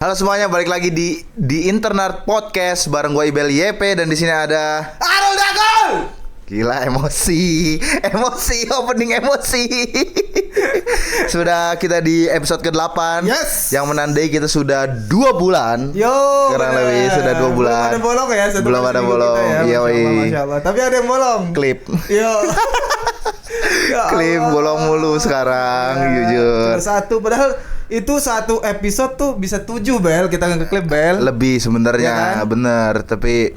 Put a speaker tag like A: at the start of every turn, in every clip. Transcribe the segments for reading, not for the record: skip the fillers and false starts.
A: Halo semuanya, balik lagi di Internet Podcast bareng gue Ibel YP dan di sini ada
B: Arul Dagol.
A: Gila, emosi, opening emosi. Sudah kita di episode ke-8.
B: Yes.
A: Yang menandai kita sudah 2 bulan.
B: Yo,
A: kurang lebih sudah 2 bulan.
B: Belum ada bolong ya,
A: belum ada bolong.
B: Iya,
A: Masya
B: Allah. Tapi ada yang bolong.
A: Klip.
B: Yo. Ya
A: Klip
B: Allah.
A: bolong mulu sekarang,
B: Ya,
A: jujur.
B: cuma satu, padahal itu satu episode tuh bisa 7 Bel, kita ngeklip Bel.
A: Lebih sebenarnya,
B: Ya kan?
A: bener. Tapi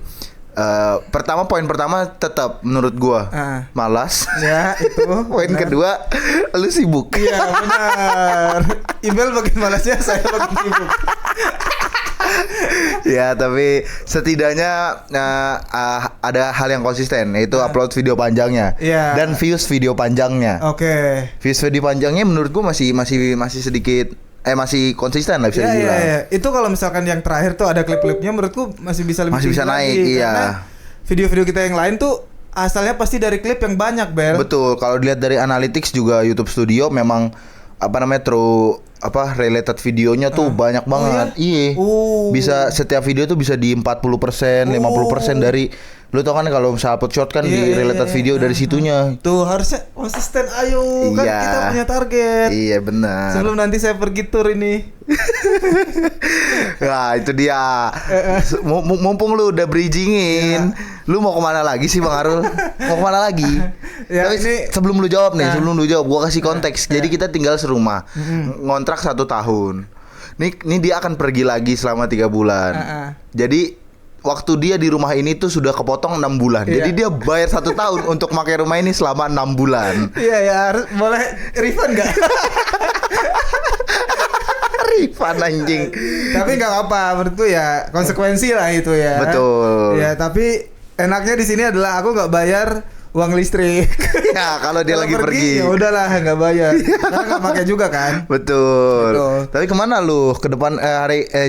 A: poin pertama tetap menurut gua malas.
B: Ya, itu.
A: Poin
B: benar.
A: kedua, lu sibuk.
B: Iya, benar. Ibel bagian malasnya, saya bagian sibuk.
A: Ya, tapi setidaknya ada hal yang konsisten, yaitu upload video panjangnya.
B: Iya.
A: Dan views video panjangnya.
B: Oke.
A: Views video panjangnya menurut gua masih sedikit masih konsisten lah bisa dibilang.
B: Iya. Itu kalau misalkan yang terakhir tuh ada klip-klipnya, menurutku masih bisa lebih
A: Masih bisa
B: tinggi
A: naik,
B: lagi,
A: iya.
B: karena video-video kita yang lain tuh asalnya pasti dari klip yang banyak, Bel.
A: Betul, kalau dilihat dari analytics juga YouTube Studio memang related videonya tuh banyak banget.
B: iya?
A: Iya. Bisa setiap video tuh bisa di 40%, 50% dari lu tau kan kalau misalnya upload short kan di related video dari situnya.
B: Tuh harusnya konsisten, ayo kan
A: Iya.
B: kita punya target.
A: Iya benar.
B: Sebelum nanti saya pergi tour ini.
A: Nah itu dia. Mumpung lu udah bridgingin, lu mau kemana lagi sih Bang Arul? Mau kemana lagi?
B: Ya,
A: Tapi
B: ini-
A: sebelum lu jawab nih, gua kasih konteks. Jadi kita tinggal serumah, ngontrak 1 tahun. Nih dia akan pergi lagi selama 3 bulan. Jadi waktu dia di rumah ini tuh sudah kepotong 6 bulan.
B: Iya.
A: Jadi dia bayar 1 tahun untuk pakai rumah ini selama 6 bulan.
B: Iya ya, harus boleh refund nggak?
A: Rifan anjing.
B: Tapi nggak apa, menurutku ya konsekuensi lah itu ya.
A: Betul.
B: Ya tapi enaknya di sini adalah aku nggak bayar uang listrik.
A: Ya kalau dia lagi pergi.
B: ya udahlah nggak bayar. Karena nggak pakai juga kan.
A: Betul.
B: Betul.
A: Tapi kemana lu? Ke depan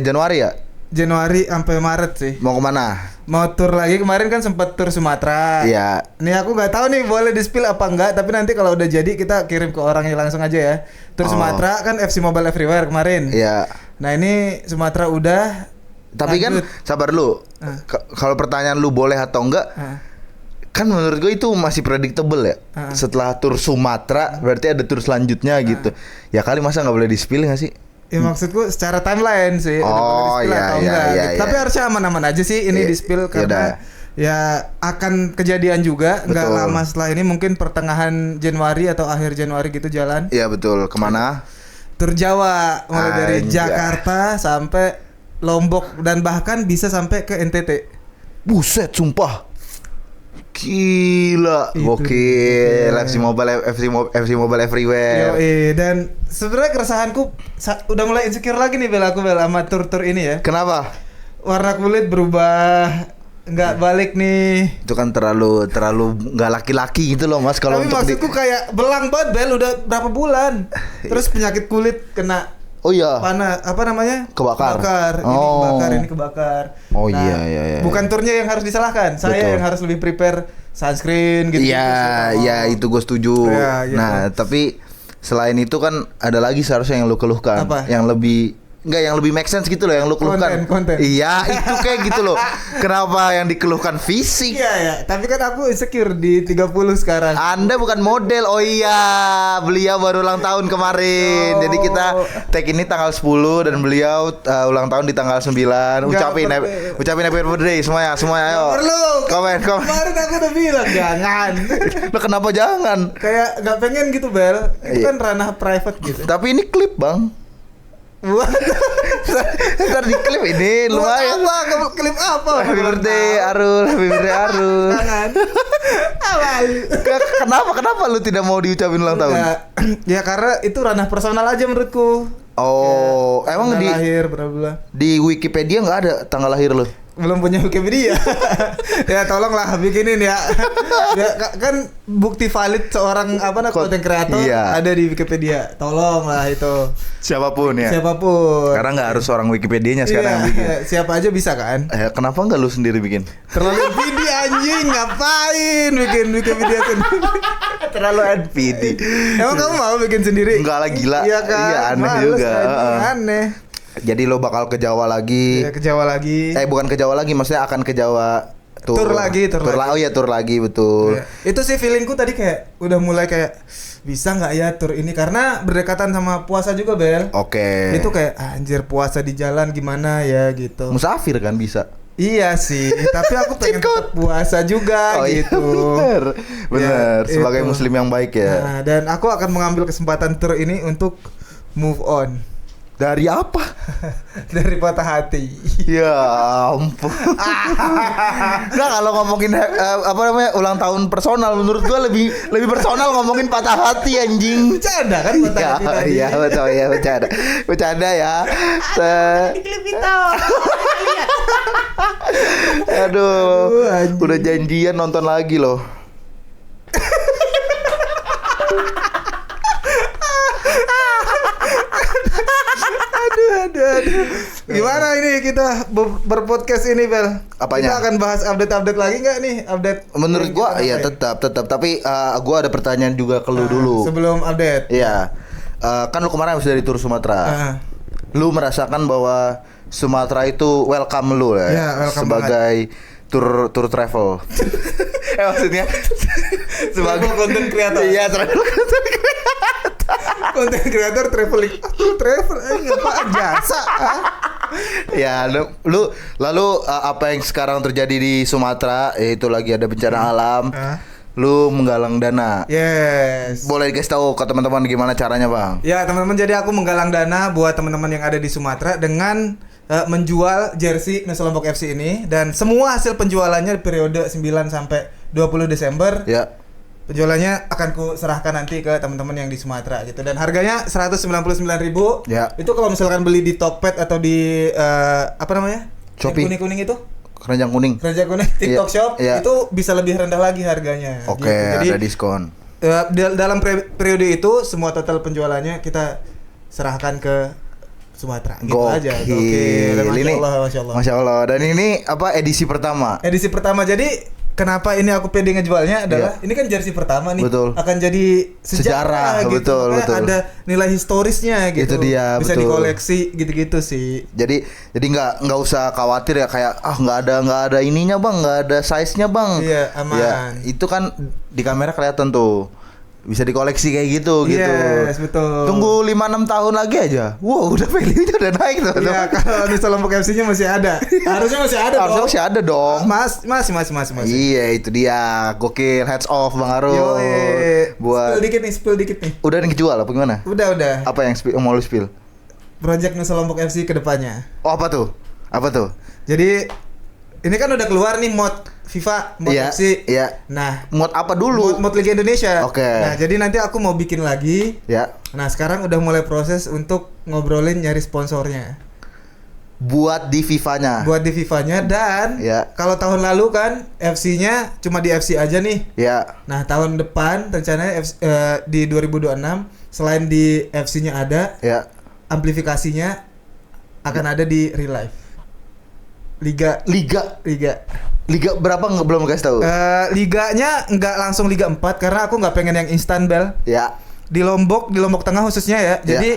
A: Januari ya?
B: Januari sampai Maret sih.
A: Mau kemana?
B: Mau tur lagi, kemarin kan sempat tur Sumatera.
A: Iya.
B: Nih aku nggak tahu nih boleh di-spill apa enggak, tapi nanti kalau udah jadi kita kirim ke orangnya langsung aja ya. Tur Sumatera kan FC Mobile Everywhere kemarin.
A: Iya.
B: Nah ini Sumatera udah.
A: Tapi
B: lanjut.
A: kan sabar lu. Kalau pertanyaan lu boleh atau enggak? Kan menurut gue itu masih predictable ya. Setelah tur Sumatera berarti ada tur selanjutnya gitu. Ya kali masa nggak boleh di-spill nggak sih?
B: Ya maksudku secara timeline sih. udah boleh
A: Oh,
B: di-spill
A: iya,
B: atau
A: iya,
B: enggak,
A: iya,
B: gitu.
A: iya.
B: Tapi harusnya aman-aman aja sih ini
A: Iya,
B: di-spill
A: yaudah.
B: karena ya akan kejadian juga nggak
A: Betul.
B: lama setelah ini, mungkin pertengahan Januari atau akhir Januari gitu jalan.
A: Iya betul. Kemana?
B: Tur Jawa mulai dari
A: Anjay.
B: Jakarta sampai Lombok dan bahkan bisa sampai ke NTT.
A: Buset, sumpah. Gila,
B: Itu
A: gokil.
B: dia.
A: FC Mobile Everywhere.
B: Dan sebenarnya keresahanku udah mulai insecure lagi nih Bel sama tur-tur ini ya.
A: Kenapa?
B: Warna kulit berubah, nggak balik nih.
A: Itu kan terlalu nggak laki-laki gitu loh Mas kalau
B: Tapi
A: untuk
B: maksudku kayak belang banget Bel, udah berapa bulan. Terus penyakit kulit kena
A: Oh iya.
B: panas, apa namanya?
A: Kebakar.
B: Ini kebakar.
A: Oh, iya.
B: Bukan turnya yang harus disalahkan, saya
A: Betul.
B: yang harus lebih prepare sunscreen gitu.
A: Iya, itu gue setuju.
B: Iya, iya.
A: Nah, tapi selain itu kan ada lagi seharusnya yang lu keluhkan,
B: Apa?
A: yang lebih make sense gitu loh yang lu keluhkan.
B: Konten.
A: Iya, itu kayak gitu loh. Kenapa yang dikeluhkan fisik?
B: Iya ya, tapi kan aku insecure di 30 sekarang.
A: Anda bukan model. Oh iya, beliau baru ulang tahun kemarin.
B: Oh.
A: Jadi kita tag ini tanggal 10 dan beliau ulang tahun di tanggal 9. Ucapin happy birthday semuanya ayo.
B: Perlu.
A: Komen.
B: Kemarin aku udah bilang jangan.
A: Lo kenapa jangan?
B: Kayak nggak pengen gitu Bel. Itu
A: Iya.
B: kan ranah private gitu.
A: Tapi ini klip, Bang.
B: Buat
A: Ntar di klip ini lumayan.
B: apa? Klip apa?
A: Happy birthday Arul.
B: Jangan. Awal.
A: Kenapa lu tidak mau diucapin ulang tahun?
B: Ya karena itu ranah personal aja menurutku.
A: Oh, emang
B: Tanggal lahir berapa?
A: di Wikipedia nggak ada tanggal lahir lu?
B: Belum punya Wikipedia. Ya tolonglah bikinin ya. Ya kan bukti valid seorang content creator
A: Iya.
B: ada di Wikipedia. Tolonglah itu.
A: Siapapun ya.
B: Siapapun.
A: Karena nggak harus orang Wikipedianya sekarang yang bikin.
B: Siapa aja bisa kan?
A: Kenapa nggak lu sendiri bikin?
B: Terlalu NPD anjing, ngapain bikin Wikipedia sendiri?
A: Terlalu NPD.
B: Emang kamu mau bikin sendiri?
A: Enggak lah, gila.
B: Iya kan?
A: Iya, aneh
B: Males,
A: juga.
B: anjing, aneh.
A: Jadi lo bakal ke Jawa lagi.
B: Iya, ke Jawa lagi.
A: Bukan ke Jawa lagi, maksudnya akan ke Jawa
B: Tur lagi.
A: Oh iya, tur lagi, betul.
B: Iya. Itu sih feelingku tadi kayak udah mulai kayak bisa nggak ya tur ini karena berdekatan sama puasa juga, Bel.
A: Oke.
B: Itu kayak anjir puasa di jalan gimana ya gitu.
A: Musafir kan bisa.
B: Iya sih, tapi aku pengen tetap puasa juga gitu.
A: Iya, bener.
B: Ya,
A: sebagai
B: itu.
A: muslim yang baik ya.
B: Nah, dan aku akan mengambil kesempatan tur ini untuk move on.
A: Dari apa?
B: Dari patah hati.
A: Ya ampun. Nah, kalau ngomongin ulang tahun personal, menurut gua lebih personal ngomongin patah hati anjing.
B: Bercanda kan patah hati tadi.
A: Iya, betul ya, bercanda ya. Aduh, udah janjian nonton lagi loh.
B: Aduh. Gimana ini kita berpodcast ini, Bel?
A: Apanya?
B: Kita akan bahas update lagi nggak nih? Update.
A: Menurut gua ya tetap. Tapi gua ada pertanyaan juga ke lu dulu.
B: Sebelum update.
A: Iya. Kan lu kemarin habis dari tur Sumatera. Lu merasakan bahwa Sumatera itu welcome lu ya,
B: welcome
A: sebagai tour travel. Maksudnya sebagai
B: content creator.
A: Iya, travel content creator.
B: Konten kreator traveling. Travel apaan jasa?
A: Ya, lu lalu apa yang sekarang terjadi di Sumatera, yaitu lagi ada bencana alam. Lu menggalang dana.
B: Yes.
A: Boleh dikasih tahu ke teman-teman gimana caranya, Bang?
B: Ya, teman-teman, jadi aku menggalang dana buat teman-teman yang ada di Sumatera dengan menjual jersey Nusa Lombok FC ini, dan semua hasil penjualannya periode 9 sampai 20 Desember.
A: Ya.
B: Penjualannya akan ku serahkan nanti ke teman-teman yang di Sumatera gitu, dan harganya 199.000.
A: Ya.
B: Itu kalau misalkan beli di Tokped atau di apa namanya?
A: Shopee.
B: Yang kuning-kuning itu?
A: Keranjang kuning.
B: Keranjang kuning TikTok Shop itu bisa lebih rendah lagi harganya.
A: Oke,
B: gitu. Jadi
A: ada diskon.
B: Dalam periode itu semua total penjualannya kita serahkan ke Sumatera. Gitu aja. Oke.
A: Masya Allah. Dan ini apa edisi pertama?
B: Edisi pertama. Jadi kenapa ini aku pede ngejualnya adalah ini kan jersey pertama nih.
A: Betul.
B: Akan jadi sejarah gitu.
A: Betul.
B: Ada nilai historisnya gitu.
A: Itu dia,
B: bisa
A: betul.
B: dikoleksi gitu-gitu sih.
A: Jadi nggak usah khawatir ya, kayak nggak ada ininya, Bang, nggak ada size-nya, Bang.
B: Iya, aman.
A: Ya, itu kan di kamera kelihatan tuh. Bisa dikoleksi kayak gitu.
B: Yes, betul.
A: Tunggu 5-6 tahun lagi aja. Wow, udah value-nya udah naik tuh.
B: Iya, kalau Nusa Lombok FC-nya masih ada. Harusnya masih ada dong.
A: Harusnya masih ada dong.
B: Masih.
A: Iya, itu dia. Gokil, heads off Bang Aru.
B: Buat spill dikit nih.
A: Udah yang dijual apa gimana?
B: Udah.
A: Apa yang mau lu spill?
B: Project Nusa Lombok FC ke depannya.
A: Oh, apa tuh?
B: Jadi ini kan udah keluar nih mod FIFA, mod FC.
A: Iya.
B: Nah,
A: mod apa dulu?
B: Mod Liga Indonesia.
A: Oke.
B: Nah, jadi nanti aku mau bikin lagi.
A: Ya.
B: Nah, sekarang udah mulai proses untuk ngobrolin nyari sponsornya.
A: Buat di FIFA-nya.
B: Dan kalau tahun lalu kan FC-nya cuma di FC aja nih.
A: Ya.
B: Nah, tahun depan rencananya di 2026 selain di FC-nya ada, amplifikasinya akan ada di Real Life. Liga
A: berapa belum kasih tahu?
B: Liganya nggak langsung Liga 4 karena aku nggak pengen yang instan, Bel.
A: Ya.
B: Di Lombok Tengah khususnya ya. Jadi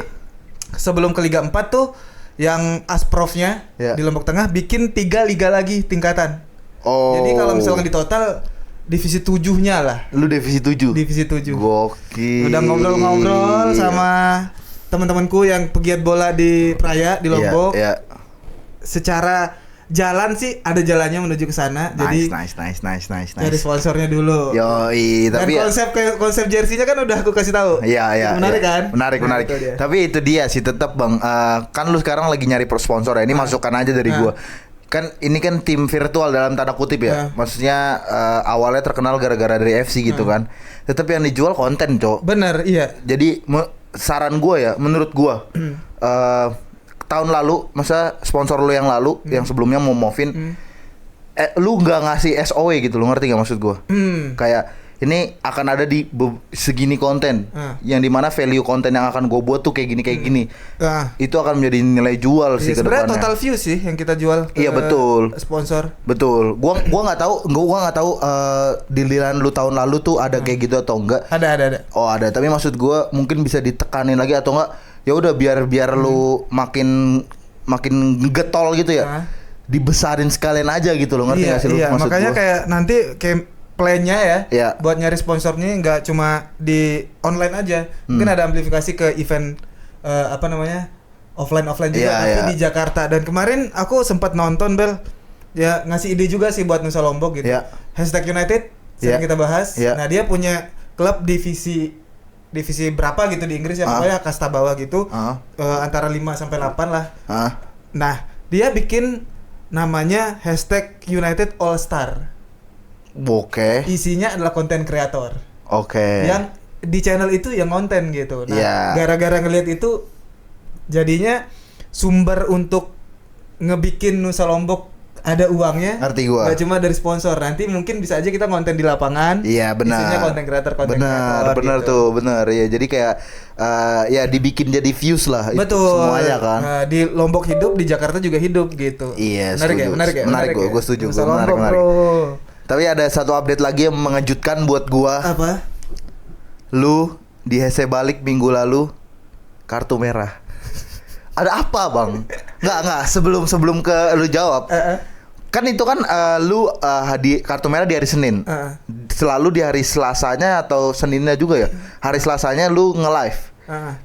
B: sebelum ke Liga 4 tuh yang Asprofnya di Lombok Tengah bikin 3 liga lagi tingkatan.
A: Oh.
B: Jadi kalau misalkan di total divisi 7-nya lah.
A: Lu divisi 7. Gokil.
B: Udah ngobrol-ngobrol sama teman-temanku yang pegiat bola di Praia di Lombok.
A: Iya.
B: Secara jalan sih ada jalannya menuju ke sana. Jadi
A: nice.
B: Dari sponsornya dulu.
A: Yoi, tapi
B: dan konsep jersey-nya kan udah aku kasih tahu.
A: Iya.
B: Menarik kan?
A: Menarik. Tapi itu dia sih tetap, Bang. Kan lu sekarang lagi nyari sponsor ya. Ini masukan aja dari gua. Kan ini kan tim virtual dalam tanda kutip ya. Maksudnya awalnya terkenal gara-gara dari FC gitu kan. Tetapi yang dijual konten, Cok.
B: Bener, iya.
A: Jadi saran gua ya, menurut gua tahun lalu, masa sponsor lu yang lalu, yang sebelumnya mau Movin, lu nggak ngasih SOW gitu, lu ngerti gak maksud gue? Kayak ini akan ada di segini konten, yang dimana value konten yang akan gue buat tuh kayak gini. Itu akan menjadi nilai jual sih ke depannya.
B: Sebenarnya total view sih yang kita jual.
A: Iya betul.
B: Sponsor.
A: Betul. Gua nggak tahu dililan lu tahun lalu tuh ada kayak gitu atau enggak.
B: Ada.
A: Oh ada. Tapi maksud gue mungkin bisa ditekanin lagi atau enggak? Ya udah biar lu makin makin getol gitu ya. Dibesarin sekalian aja gitu loh, ngerti nggak sih lu maksud
B: makanya
A: gua?
B: kayak nanti kayak plan-nya
A: Iya.
B: buat nyari sponsornya nggak cuma di online aja. Mungkin ada amplifikasi ke event offline juga tapi di Jakarta. Dan kemarin aku sempat nonton Bel, ya ngasih ide juga sih buat Nusa Lombok gitu. #United sering kita bahas. Nah dia punya klub divisi berapa gitu di Inggris ya, pokoknya kasta bawah gitu, antara 5 sampai 8 lah. Nah dia bikin namanya #United All Star.
A: Oke.
B: Isinya adalah konten kreator.
A: Oke.
B: Yang di channel itu yang konten gitu. Nah gara-gara ngelihat itu jadinya sumber untuk ngebikin Nusa Lombok ada uangnya.
A: Ngerti gua.
B: Gak cuma dari sponsor. Nanti mungkin bisa aja kita konten di lapangan.
A: Iya benar.
B: Isinya konten kreator.
A: Benar
B: gitu.
A: tuh, benar ya. Jadi kayak ya dibikin jadi views lah.
B: Betul.
A: Itu semuanya kan.
B: Di Lombok hidup, di Jakarta juga hidup gitu.
A: Iya.
B: Menarik ya.
A: Menarik gue setuju.
B: Nusa Lombok,
A: menarik.
B: bro.
A: Tapi ada satu update lagi yang mengejutkan buat gua.
B: Apa?
A: Lu di HC balik minggu lalu kartu merah. Ada apa bang? Nggak sebelum ke lu jawab. Kan itu kan lu di kartu merah di hari Senin. Selalu di hari Selasanya atau Seninnya juga ya. Hari Selasanya lu nge-live.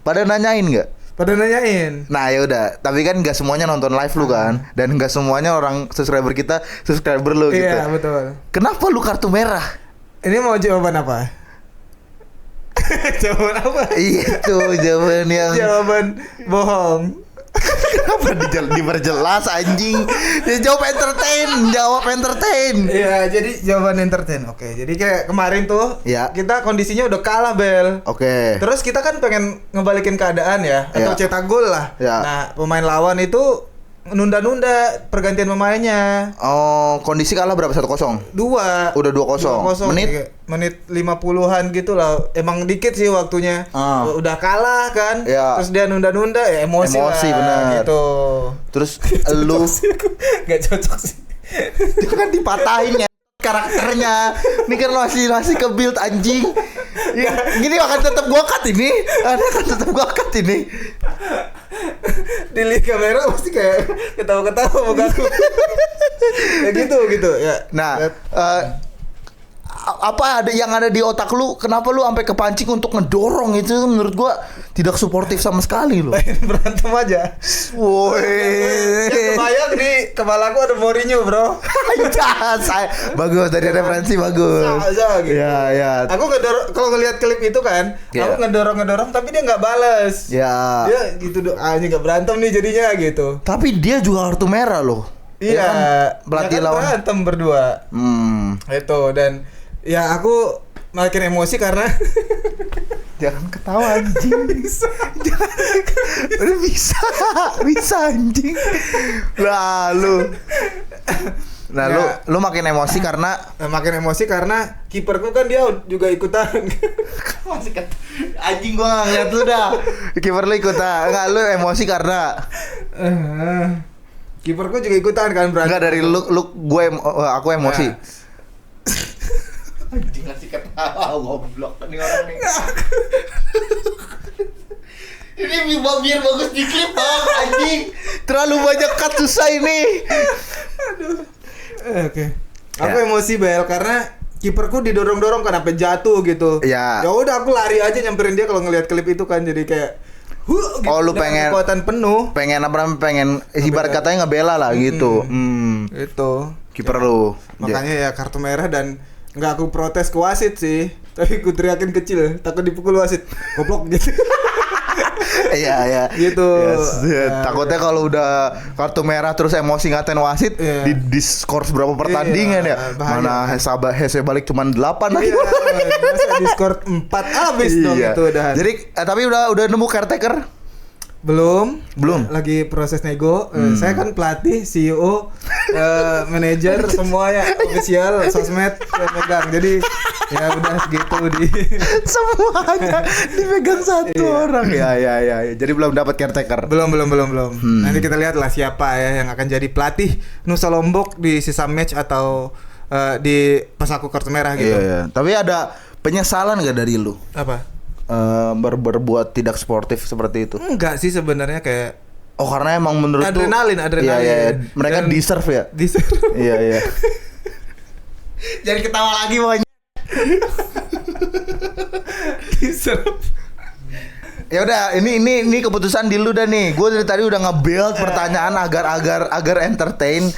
A: Pada nanyain nggak?
B: Pada nanyain.
A: Nah ya udah, tapi kan nggak semuanya nonton live lu kan, dan nggak semuanya orang subscriber kita subscriber lu gitu.
B: Iya betul.
A: Kenapa lu kartu merah?
B: Ini mau jawaban apa? Jawaban apa?
A: Iya tuh jawaban yang
B: Jawaban bohong.
A: Kenapa diperjelas anjing? Dia jawab entertain.
B: Iya, jadi jawaban entertain. Oke, jadi kayak kemarin tuh kita kondisinya udah kalah, Bel.
A: Oke.
B: Terus kita kan pengen ngebalikin keadaan ya, atau cetak gol lah. Nah, pemain lawan itu nunda-nunda pergantian pemainnya.
A: Oh, kondisi kalah berapa? 1-0?
B: 2.
A: Udah 2-0.
B: Menit 50-an gitu lah. Emang dikit sih waktunya. Udah kalah kan. Terus dia nunda-nunda ya emosi lah.
A: Bener.
B: Gitu.
A: Terus lu
B: gak cocok sih.
A: itu kan dipatahin ya karakternya. Ini kan masih ke build anjing. Gini akan tetap gua cut ini.
B: Di Liga Merah pasti kayak ketawa-ketawa mukaku. Ya gitu ya.
A: Nah, apa yang ada di otak lu? Kenapa lu sampai kepancing untuk ngedorong itu? Menurut gua tidak suportif sama sekali lu.
B: Berantem aja.
A: Woi.
B: Kebayang di kepala gua ada Mourinho, bro.
A: Bagus, dari referensi bagus.
B: Gitu.
A: Ya.
B: Aku kalau ngelihat klip itu kan, aku ngedorong tapi dia nggak bales.
A: Ya.
B: Dia gitu ini nggak berantem nih jadinya gitu.
A: Tapi dia juga kartu merah loh.
B: Iya.
A: Pelatih lawan
B: berantem berdua. Itu dan ya aku makin emosi karena
A: jangan ketawa anjing. bisa anjing. Nah, lu makin emosi karena
B: kiperku kan dia juga ikutan.
A: Anjing gua enggak ngeliat lu dah. Kiper lu ikutan. Enggak, lu emosi karena
B: kiperku juga ikutan kan berarti.
A: Enggak, dari aku emosi. Anjing ngasih ketawa goblok nih orang nih. Ini biar bagus di klip bang, anjing. Terlalu banyak cut susah ini.
B: Aduh. Oke. Aku emosi Bel karena kiperku didorong-dorong kan sampai jatuh gitu. Ya udah aku lari aja nyamperin dia kalau ngelihat klip itu kan, jadi kayak gitu,
A: lu pengen
B: kekuatan penuh.
A: Pengen ibarat katanya ngebela lah gitu.
B: Itu.
A: Kiper lu.
B: Makanya ya kartu merah dan nggak aku protes ke wasit sih, tapi aku teriakin kecil takut dipukul wasit, goblok gitu.
A: Iya
B: gitu.
A: Takutnya kalau udah kartu merah terus emosi ngatain wasit di skor berapa pertandingan mana Hese balik cuma 8 lagi.
B: Masa di skor 4 habis dong itu udah.
A: Jadi tapi udah nemu caretaker?
B: Belum. Lagi proses nego. Saya kan pelatih, CEO, manajer semuanya, official, sosmed saya pegang. Jadi ya udah gitu
A: semuanya dipegang satu orang. Ya. Jadi belum dapat caretaker.
B: Belum. Nanti kita lihat lah siapa ya yang akan jadi pelatih Nusa Lombok di sisa match atau di pas aku kartu merah gitu.
A: Iya. Tapi ada penyesalan gak dari lu?
B: Apa?
A: Berbuat tidak sportif seperti itu?
B: Enggak sih sebenarnya, kayak
A: Oh, karena emang menurut
B: adrenalin.
A: Iya. Mereka deserve ya. Iya.
B: Jangan ketawa lagi monyet. Deserve.
A: Ya udah, ini keputusan di lu dah nih. Gue dari tadi udah nge-build pertanyaan agar entertain.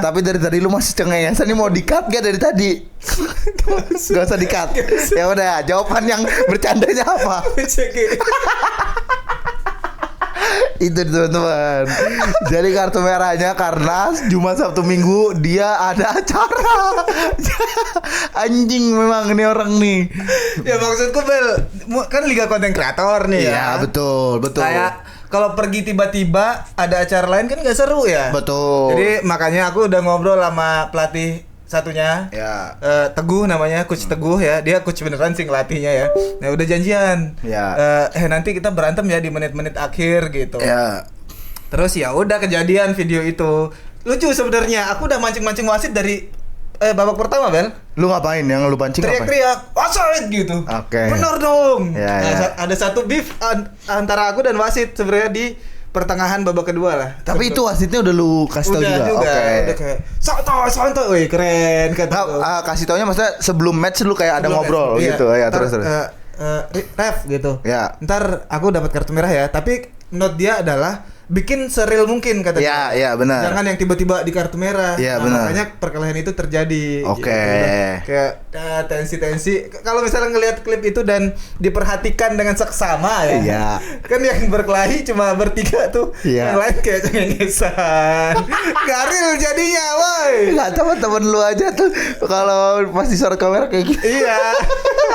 A: Tapi dari tadi lu masih cengengesan. Ini mau di-cut gak dari tadi? Gak usah di-cut. Ya udah, jawaban yang bercandanya apa? Itu teman-teman. Jadi kartu merahnya karena Jumat Sabtu Minggu dia ada acara. Anjing memang ini orang nih.
B: Ya maksudku Bel, kan Liga Konten Kreator nih ya.
A: Iya betul.
B: Kayak kalau pergi tiba-tiba ada acara lain kan nggak seru ya.
A: Betul.
B: Jadi makanya aku udah ngobrol sama pelatih satunya,
A: ya.
B: Teguh namanya, Coach Teguh ya. Dia coach beneran sih ngelatihnya ya. Nah udah janjian.
A: Ya.
B: Nanti kita berantem ya di menit-menit akhir gitu.
A: Ya.
B: Terus ya udah kejadian video itu. Lucu sebenarnya. Aku udah mancing-mancing wasit dari babak pertama, Bel.
A: Lu ngapain? Yang lu pancing apa?
B: Teriak-teriak, offside gitu.
A: Oke.
B: Bener dong.
A: Ya.
B: Ada satu beef antara aku dan wasit sebenarnya di pertengahan babak kedua lah.
A: Tapi itu wasitnya udah lu kasih tau juga.
B: Udah kayak santai, wih keren kata.
A: Kasih taunya maksudnya sebelum match lu kayak ada ngobrol gitu ya, terus.
B: Ref gitu.
A: Ya.
B: Ntar aku dapat kartu merah ya, tapi note dia adalah bikin seril mungkin kata dia.
A: Iya, benar.
B: Jangan yang tiba-tiba di kartu merah.
A: Iya, benar.
B: Makanya perkelahian itu terjadi.
A: Oke.
B: Gitu. Kayak tensi-tensi. Kalau misalnya ngelihat klip itu dan diperhatikan dengan seksama ya.
A: Iya.
B: Kan yang berkelahi cuma bertiga tuh.
A: Iya.
B: Yang lain kayak cengengesan. Garil jadinya, woi.
A: Enggak, teman-teman lu aja tuh kalau pas disorot kamera kayak gitu.
B: Iya.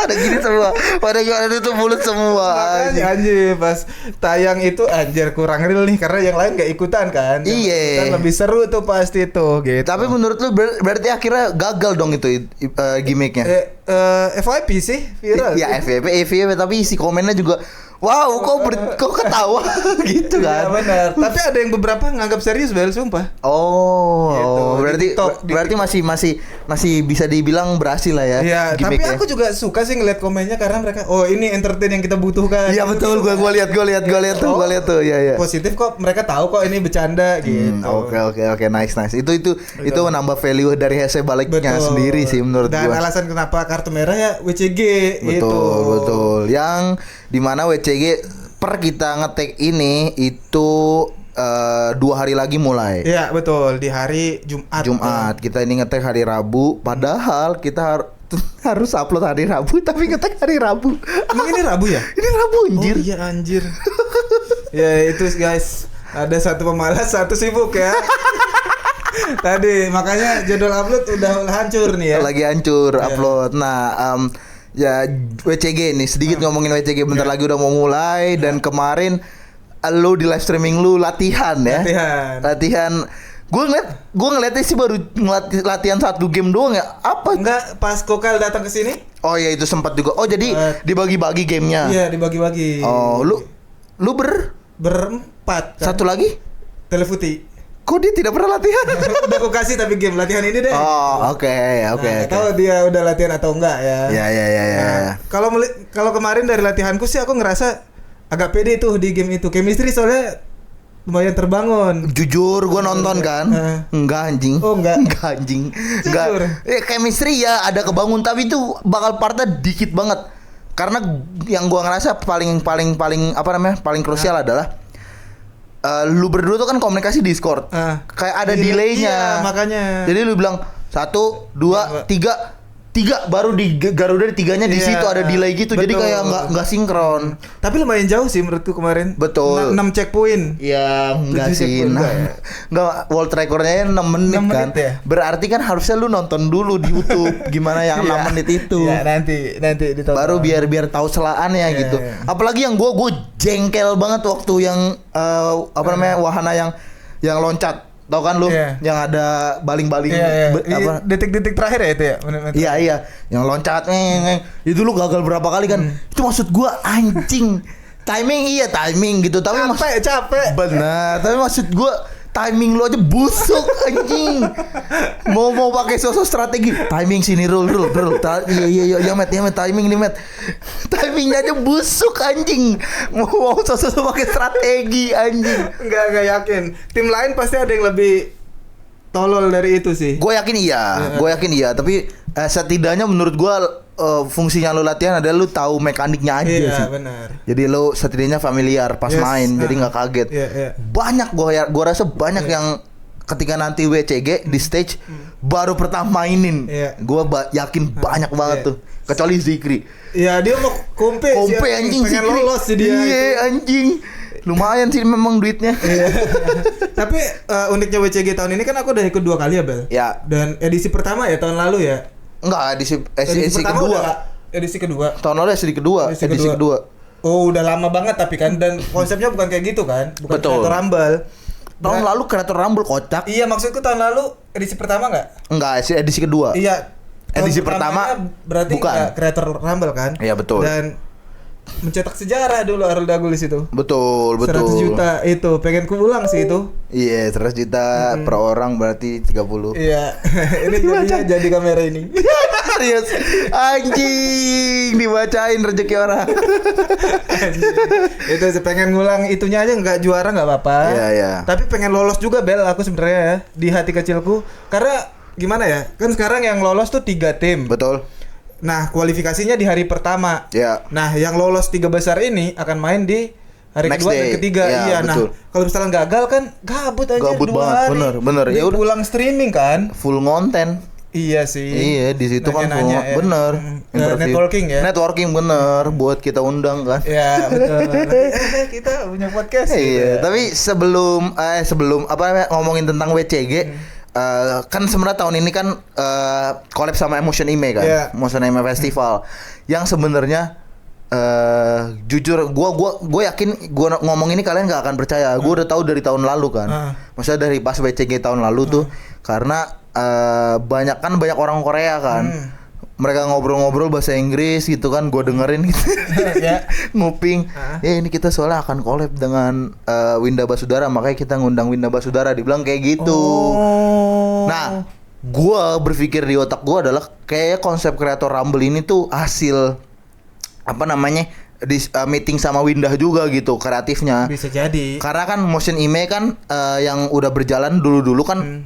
A: Pada gini semua. Pada gini tuh mulut semua.
B: Makanya anjir pas tayang itu anjir kurang real nih karena yang lain gak ikutan kan.
A: Iya.
B: Lebih seru tuh pasti tuh gitu.
A: Tapi menurut lu berarti akhirnya gagal dong itu gimmicknya.
B: FYP sih viral.
A: Ya FYP tapi isi komennya juga wow, kok ketawa gitu kan.
B: Iya benar. Tapi ada yang beberapa nganggap serius Bel, sumpah.
A: Oh,
B: gitu.
A: berarti masih bisa dibilang berhasil lah ya.
B: Iya, tapi aku juga suka sih ngeliat komennya karena mereka ini entertain yang kita butuhkan.
A: Iya betul, gua lihat tuh. Iya.
B: Positif kok, mereka tahu kok ini bercanda gitu.
A: Oke, nice. Itu menambah value dari HC baliknya sendiri sih menurut gua.
B: Dan alasan kenapa kartu merah ya WCG
A: Betul. Yang dimana WCG per kita ngetek ini itu 2 hari lagi mulai.
B: Iya betul, di hari Jumat.
A: Kita ini ngetek hari Rabu. Padahal kita harus upload hari Rabu tapi ngetek hari Rabu.
B: Emang ini Rabu ya?
A: Ini Rabu anjir.
B: Oh iya anjir. Ya itu guys, ada satu pemalas, satu sibuk ya. Tadi makanya jadwal upload udah hancur nih ya.
A: Lagi hancur upload. Nah, ya WCG nih sedikit ngomongin WCG bentar lagi udah mau mulai dan kemarin lu di live streaming lu latihan ya. Latihan. Gue ngeliatnya sih baru latihan 1 game doang ya. Apa?
B: Enggak, pas Kokal datang ke sini.
A: Oh ya itu sempat juga. Oh jadi dibagi-bagi gamenya.
B: Iya dibagi-bagi.
A: Oh lu
B: berempat.
A: Kan? Satu lagi?
B: Telefuti.
A: Kok dia tidak pernah latihan?
B: Udah aku kasih tapi game latihan ini deh.
A: Oh oke.
B: Tahu dia udah latihan atau enggak ya?
A: Ya.
B: Kalau kemarin dari latihanku sih aku ngerasa agak pede tuh di game itu. Chemistry soalnya lumayan terbangun.
A: Jujur gue nonton kan. Enggak anjing.
B: Oh enggak.
A: Enggak anjing. Enggak. Chemistry ya ada kebangun tapi itu bakal partnya dikit banget. Karena yang gue ngerasa paling apa namanya? Paling krusial adalah lu berdua tuh kan komunikasi Discord. Kayak ada delaynya.
B: Iya, makanya.
A: Jadi lu bilang 1, 2, 3 baru di Garuda 3-nya di situ ada delay gitu. Betul. Jadi kayak enggak sinkron.
B: Tapi lumayan jauh sih menurutku kemarin.
A: Betul.
B: 6 checkpoint.
A: Ya, enggak sih. Enggak, world recordnya 6 menit kan.
B: Ya?
A: Berarti kan harusnya lu nonton dulu di YouTube gimana yang 6 menit itu.
B: Ya, nanti ditonton.
A: Baru biar tahu selaannya gitu. Apalagi yang gue jengkel banget waktu yang wahana yang loncat. Tahu kan lu yang ada baling-baling
B: detik-detik terakhir ya itu ya.
A: Iya, yang loncat itu lu gagal berapa kali kan. Itu maksud gua anjing. Timing gitu tapi
B: capek.
A: Benar, tapi maksud gua timing lu aja busuk anjing. Mau pakai sosok strategi, timing sini roll. Iya met timing nih met. Timingnya aja busuk anjing. Mau sosok pakai strategi anjing.
B: Enggak yakin. Tim lain pasti ada yang lebih tolol dari itu sih.
A: Gue yakin iya. Tapi setidaknya menurut gue fungsinya lo latihan adalah lo tahu mekaniknya aja sih.
B: Iya benar.
A: Jadi lo setidaknya familiar pas main, jadi nggak kaget. Banyak gue rasa banyak yang ketika nanti WCG di stage baru pertama mainin. Gue yakin banyak banget tuh. Kecuali Zikri.
B: Iya dia mau kompe
A: anjing
B: pengen
A: Zikri.
B: Lolos sih dia.
A: Iya anjing. Lumayan sih memang duitnya.
B: Tapi uniknya WCG tahun ini kan aku udah ikut 2 kali ya Bel.
A: Ya.
B: Dan edisi pertama ya tahun lalu ya.
A: Enggak, edisi kedua.
B: Edisi kedua.
A: Tahun lalu edisi kedua.
B: Oh, udah lama banget tapi kan dan konsepnya bukan kayak gitu kan? Bukan Creator Rumble.
A: Tahun lalu Creator Rumble kocak.
B: Iya, maksudku tahun lalu edisi pertama enggak?
A: Enggak, edisi kedua.
B: Iya.
A: Edisi pertama
B: berarti
A: bukan
B: Creator Rumble kan?
A: Iya, betul.
B: Dan mencetak sejarah dulu Arul Dagulis itu.
A: Betul.
B: 100 juta itu, pengen ku ulang sih itu.
A: Iya, 100 juta per orang berarti 30.
B: Iya. Ini jadinya jadi kamera ini.
A: Serius. Anjing, dibacain rezeki orang.
B: Itu sih pengen ngulang itunya aja nggak juara nggak apa-apa.
A: Iya.
B: Tapi pengen lolos juga Bel aku sebenarnya ya di hati kecilku. Karena gimana ya? Kan sekarang yang lolos tuh 3 tim.
A: Betul.
B: Nah, kualifikasinya di hari pertama.
A: Ya.
B: Nah, yang lolos 3 besar ini akan main di hari
A: Next
B: kedua
A: day.
B: dan ketiga.
A: Ya,
B: iya,
A: betul.
B: nah kalau misalnya gagal kan gabut aja 2
A: banget,
B: hari.
A: bener.
B: Ya udah pulang streaming kan.
A: Full konten.
B: Iya sih.
A: Iya, di situ kan
B: Nanya-nanya, ya.
A: bener.
B: Networking ya.
A: Networking bener buat kita undang kan.
B: Iya, betul. Kita punya podcast
A: Iya, tapi sebelum apa namanya ngomongin tentang WCG kan sebenarnya tahun ini kan collab sama Emotion Ime kan, Emotion Ime Festival, yang sebenarnya jujur gue yakin gue ngomong ini kalian nggak akan percaya, gue udah tahu dari tahun lalu kan, maksudnya dari pas WCG tahun lalu tuh, karena banyak orang Korea kan. Mereka ngobrol-ngobrol bahasa Inggris gitu kan, gue dengerin gitu. Nguping. Ya ini kita soalnya akan collab dengan Winda Basudara, makanya kita ngundang Winda Basudara, dibilang kayak gitu. Nah, gue berpikir di otak gue adalah kayak konsep Creator Rumble ini tuh hasil apa namanya di meeting sama Winda juga gitu kreatifnya.
B: Bisa jadi.
A: Karena kan Motion Ime kan yang udah berjalan dulu kan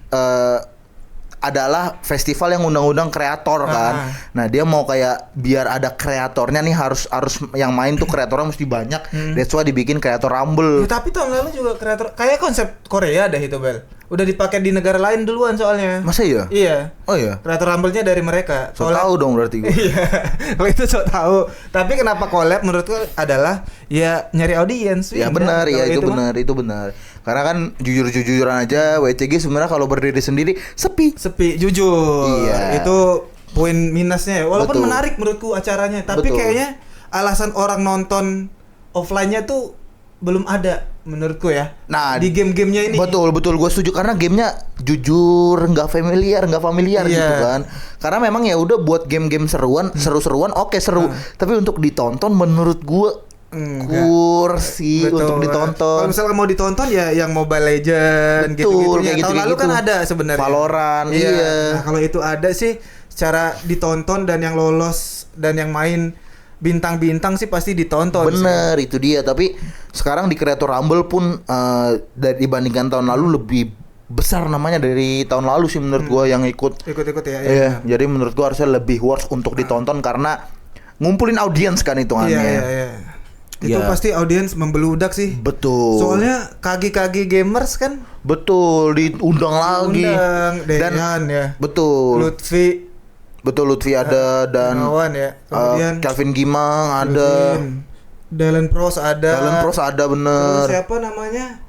A: adalah festival yang undang-undang kreator kan. Nah, dia mau kayak biar ada kreatornya nih, harus yang main tuh kreatornya mesti banyak. That's why dibikin Creator Rumble.
B: Ya, tapi tahun lalu juga kreator kayak konsep Korea deh itu Bel. Udah dipakai di negara lain duluan soalnya.
A: Masa iya?
B: Iya.
A: Oh iya.
B: Creator Rumble-nya dari mereka.
A: So tahu dong berarti gue.
B: Iya. Kalau itu so tahu. Tapi kenapa collab menurutku adalah ya nyari audiens.
A: Ya benar, ya itu benar. Karena kan jujur-jujuran aja WCG sebenarnya kalau berdiri sendiri sepi,
B: jujur.
A: Iya.
B: Itu poin minusnya ya. Walaupun
A: Betul.
B: menarik menurutku acaranya, tapi kayaknya alasan orang nonton offline-nya tuh belum ada menurutku ya. Nah, di game-gamenya ini.
A: Betul, gue setuju karena gamenya jujur nggak familiar gitu kan. Karena memang ya udah buat game-game seru-seruan, oke seru. Tapi untuk ditonton menurut gue kursi untuk ditonton.
B: Kalau misalnya mau ditonton ya yang Mobile Legend
A: gitu.
B: Tahun lalu kan ada sebenarnya.
A: Valorant. Iya.
B: Nah, kalau itu ada sih secara ditonton dan yang lolos dan yang main bintang-bintang sih pasti ditonton.
A: Bener sih. Itu dia. Tapi sekarang di Creator Rumble pun dibandingkan tahun lalu lebih besar namanya dari tahun lalu sih menurut gua yang ikut
B: ya.
A: Iya. Jadi menurut gua harusnya lebih worth untuk ditonton karena ngumpulin audiens kan hitungannya.
B: Iya. Itu pasti audiens membeludak sih.
A: Betul.
B: Soalnya kaki gamers kan.
A: Betul, diundang lagi.
B: Dan ya.
A: Betul. Lutfi ada dan
B: ya. Kemudian
A: Calvin Gimang ada.
B: Dalen Pros ada
A: bener.
B: Terus siapa namanya?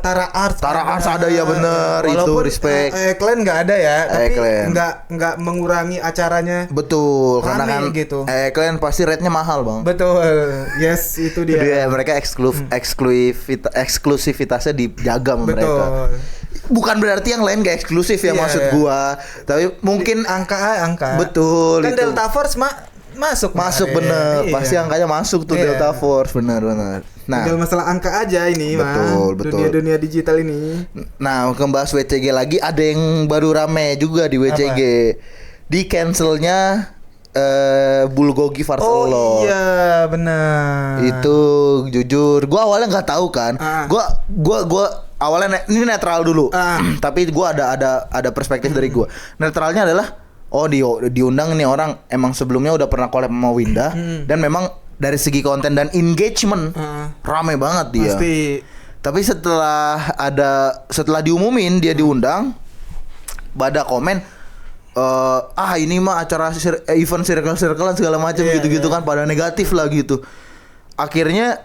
B: Tara Arts
A: ada ya bener. Itu respect.
B: Eklen nggak ada ya, tapi
A: Eklen
B: nggak mengurangi acaranya.
A: Betul, karena kan
B: gitu.
A: Eklen pasti rate-nya mahal bang.
B: Betul, yes itu dia.
A: Mereka eksklusivitasnya dijaga sama mereka. Bukan berarti yang lain gak eksklusif ya maksud gua, tapi mungkin
B: angka.
A: Betul.
B: Kan itu. Delta Force masuk
A: bener. Pasti angkanya masuk tuh Delta Force bener.
B: Nah, tinggal masalah angka aja ini,
A: betul.
B: Dunia digital ini.
A: Nah, membahas WCG lagi, ada yang baru rame juga di WCG. Di cancelnya Bulgogi Varselo.
B: Oh iya, benar.
A: Itu jujur, gua awalnya nggak tahu kan. Gua awalnya ini netral dulu. Tapi gua ada perspektif dari gua. Netralnya adalah diundang nih orang emang sebelumnya udah pernah collab sama Winda dan memang dari segi konten dan engagement rame banget dia.
B: Pasti.
A: Tapi setelah diumumin dia diundang, pada komen ini mah acara event circle-circlean segala macam gitu-gitu kan, pada negatif lah gitu. Akhirnya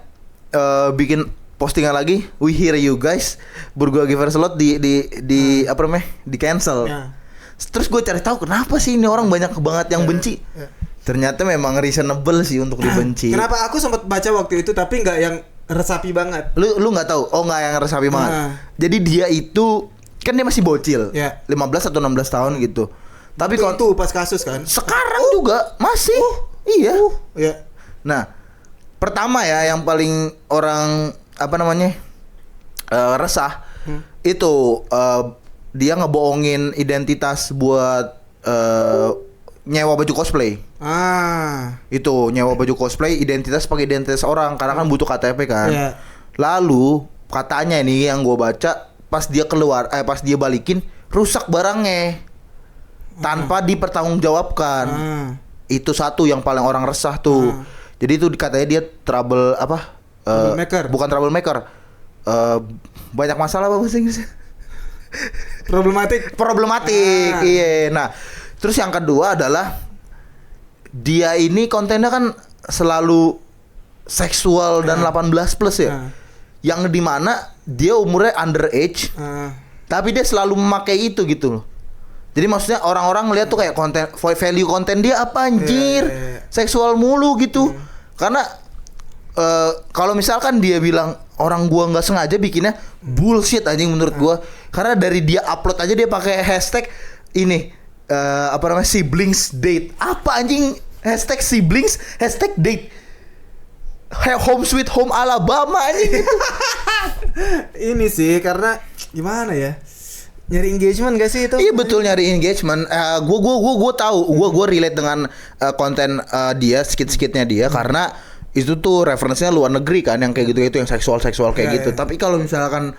A: bikin postingan lagi, we hear you guys, Bulgogi Varselo di apa namanya? Di cancel. Terus gue cari tahu kenapa sih ini orang banyak banget yang benci. Ternyata memang reasonable sih untuk dibenci.
B: Kenapa aku sempat baca waktu itu tapi nggak yang resapi banget.
A: Lu nggak tahu? Oh, nggak yang resapi banget. Jadi dia itu kan dia masih bocil. 15 atau 16 tahun gitu. Tapi kalau
B: itu pas kasus kan.
A: Sekarang juga masih. Iya. Nah, pertama ya yang paling orang apa namanya? Resah itu dia ngebohongin identitas buat nyewa baju cosplay. Itu nyewa baju cosplay identitas pakai identitas orang karena kan butuh KTP kan. Lalu katanya ini yang gue baca pas dia balikin rusak barangnya tanpa dipertanggungjawabkan. Itu satu yang paling orang resah tuh. Jadi itu katanya dia trouble apa? Bukan troublemaker. Banyak masalah apa bahasa Inggrisnya? Problematik. Iya. Nah, terus yang kedua adalah dia ini kontennya kan selalu seksual dan 18 plus ya. Yang dimana dia umurnya underage. Tapi dia selalu memakai itu gitu loh. Jadi maksudnya orang-orang ngeliat tuh kayak konten, value konten dia apa anjir, seksual mulu gitu. Karena kalau misalkan dia bilang orang gua nggak sengaja bikinnya, bullshit anjing menurut gua. Karena dari dia upload aja dia pakai hashtag ini siblings date. Apa anjing hashtag siblings, hashtag date. Home sweet home Alabama anjing.
B: Ini sih karena gimana ya? Nyari engagement gak sih itu?
A: Iya betul, nyari engagement. Gue tahu, gue relate dengan konten dia, skit-skitnya dia karena itu tuh referensinya luar negeri kan, yang kayak gitu-gitu, yang seksual kayak gitu. Tapi kalau misalkan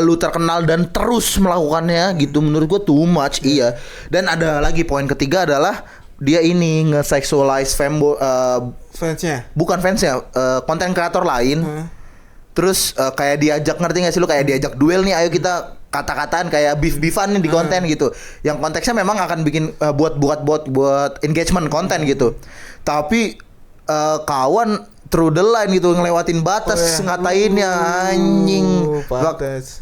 A: lu terkenal dan terus melakukannya gitu, menurut gue too much. Iya. Dan ada lagi poin ketiga adalah dia ini nge-sexualize
B: fansnya.
A: Bukan fansnya, konten kreator lain. Terus kayak diajak, ngerti gak sih lu, kayak diajak duel nih, ayo kita kata-kataan kayak beef-beefan nih di konten gitu. Yang konteksnya memang akan bikin buat engagement konten gitu. Tapi kawan through the line gitu, ngelewatin batas ngatainnya anjing.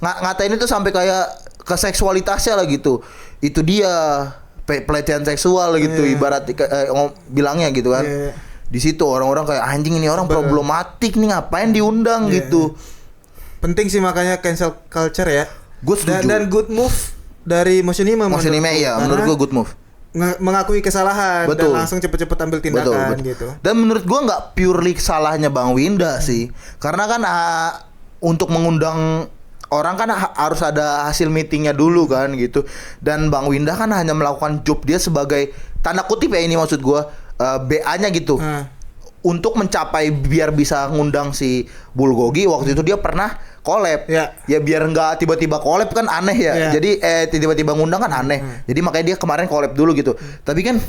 A: Ngatain itu sampai kayak ke seksualitasnya lah gitu. Itu dia pelecehan seksual gitu ibarat bilangnya gitu kan. Di situ orang-orang kayak anjing, ini orang problematik nih, ngapain diundang gitu.
B: Penting sih makanya cancel culture ya.
A: Gue setuju.
B: Dan good move dari Motionime.
A: Menurut gue good move.
B: Mengakui kesalahan dan langsung cepet-cepet ambil tindakan gitu.
A: Dan menurut gue nggak purely salahnya Bang Winda sih, karena kan untuk mengundang orang kan harus ada hasil meetingnya dulu kan gitu. Dan Bang Winda kan hanya melakukan job dia sebagai tanda kutip ya, ini maksud gue BA-nya gitu. Untuk mencapai biar bisa ngundang si Bulgogi. Waktu itu dia pernah collab. Ya biar nggak tiba-tiba collab kan aneh ya. Jadi tiba-tiba ngundang kan aneh. Jadi makanya dia kemarin collab dulu gitu. Tapi kan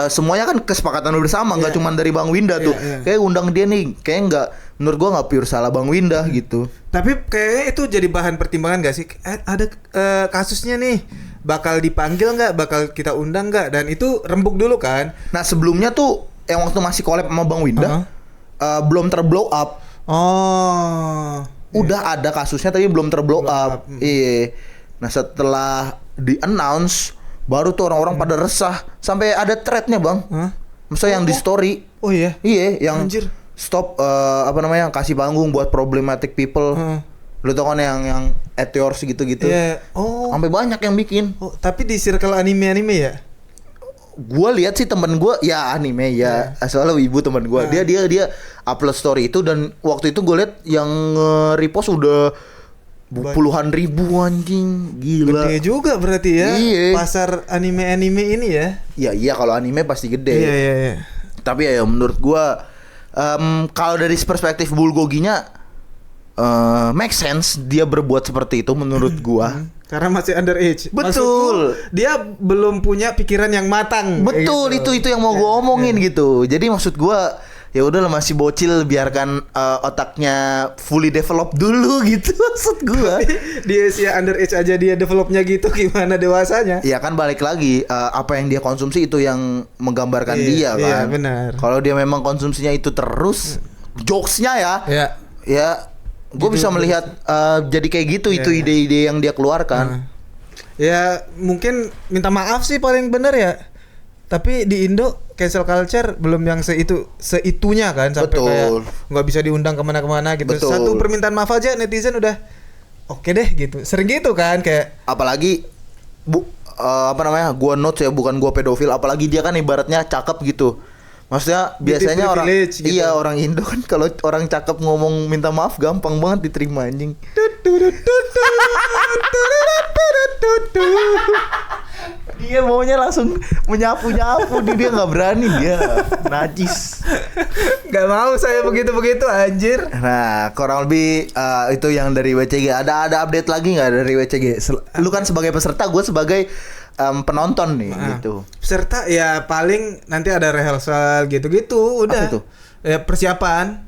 A: semuanya kan kesepakatan bersama, nggak cuma dari Bang Winda tuh. Kayak undang dia nih, kayak nggak, menurut gua nggak pure salah Bang Winda gitu.
B: Tapi kayaknya itu jadi bahan pertimbangan gak sih? Ada kasusnya nih, bakal dipanggil nggak, bakal kita undang nggak? Dan itu rembuk dulu kan.
A: Nah sebelumnya tuh yang waktu masih collab sama Bang Winda belum terblow up. Udah ada kasusnya tapi belum terblow up. Iya. Nah setelah di announce baru tuh orang-orang pada resah, sampai ada threadnya Bang. Maksudnya yang di story. Oh iya. Iya, yang anjir. Stop kasih panggung buat problematic people. Lu tau kan yang at yours gitu-gitu.
B: Yeah.
A: Sampai banyak yang bikin.
B: Tapi di circle anime ya?
A: Gua lihat sih temen gua ya anime ya, soalnya ibu temen gua. Dia upload story itu dan waktu itu gue lihat yang repost udah puluhan ribu anjing, gila.
B: Gede juga berarti ya.
A: Iya.
B: Pasar anime ini ya.
A: Iya kalau anime pasti gede.
B: Iya.
A: Tapi ya menurut gua kalau dari perspektif bulgoginya make sense dia berbuat seperti itu menurut gua.
B: Karena masih underage.
A: Betul.
B: Dia belum punya pikiran yang matang.
A: Betul,
B: gitu.
A: itu yang mau gua omongin gitu. Jadi maksud gua ya udahlah masih bocil, biarkan otaknya fully develop dulu gitu maksud gua.
B: Dia usia underage aja dia developnya gitu, gimana dewasanya?
A: Ya kan balik lagi apa yang dia konsumsi itu yang menggambarkan dia kan.
B: Iya benar.
A: Kalau dia memang konsumsinya itu terus jokesnya ya gue bisa melihat jadi kayak gitu itu ide-ide yang dia keluarkan.
B: Ya mungkin minta maaf sih paling bener ya. Tapi di Indo cancel culture belum yang seitunya kan, sampai kayak nggak bisa diundang kemana-kemana gitu.
A: Betul.
B: Satu permintaan maaf aja netizen udah oke deh gitu. Sering gitu kan kayak.
A: Apalagi gua notes ya, bukan gua pedofil, apalagi dia kan ibaratnya cakep gitu. Maksudnya biasanya orang gitu. Iya orang Indo kan kalau orang cakep ngomong minta maaf gampang banget diterima anjing. Dia maunya langsung menyapu-nyapu, dia nggak berani, dia najis.
B: Gak mau saya begitu anjir.
A: Nah kurang lebih itu yang dari WCG. Ada update lagi nggak dari WCG? Lu kan sebagai peserta, gue sebagai penonton nih gitu.
B: Peserta ya paling nanti ada rehearsal gitu-gitu udah.
A: Apa itu?
B: Ya persiapan.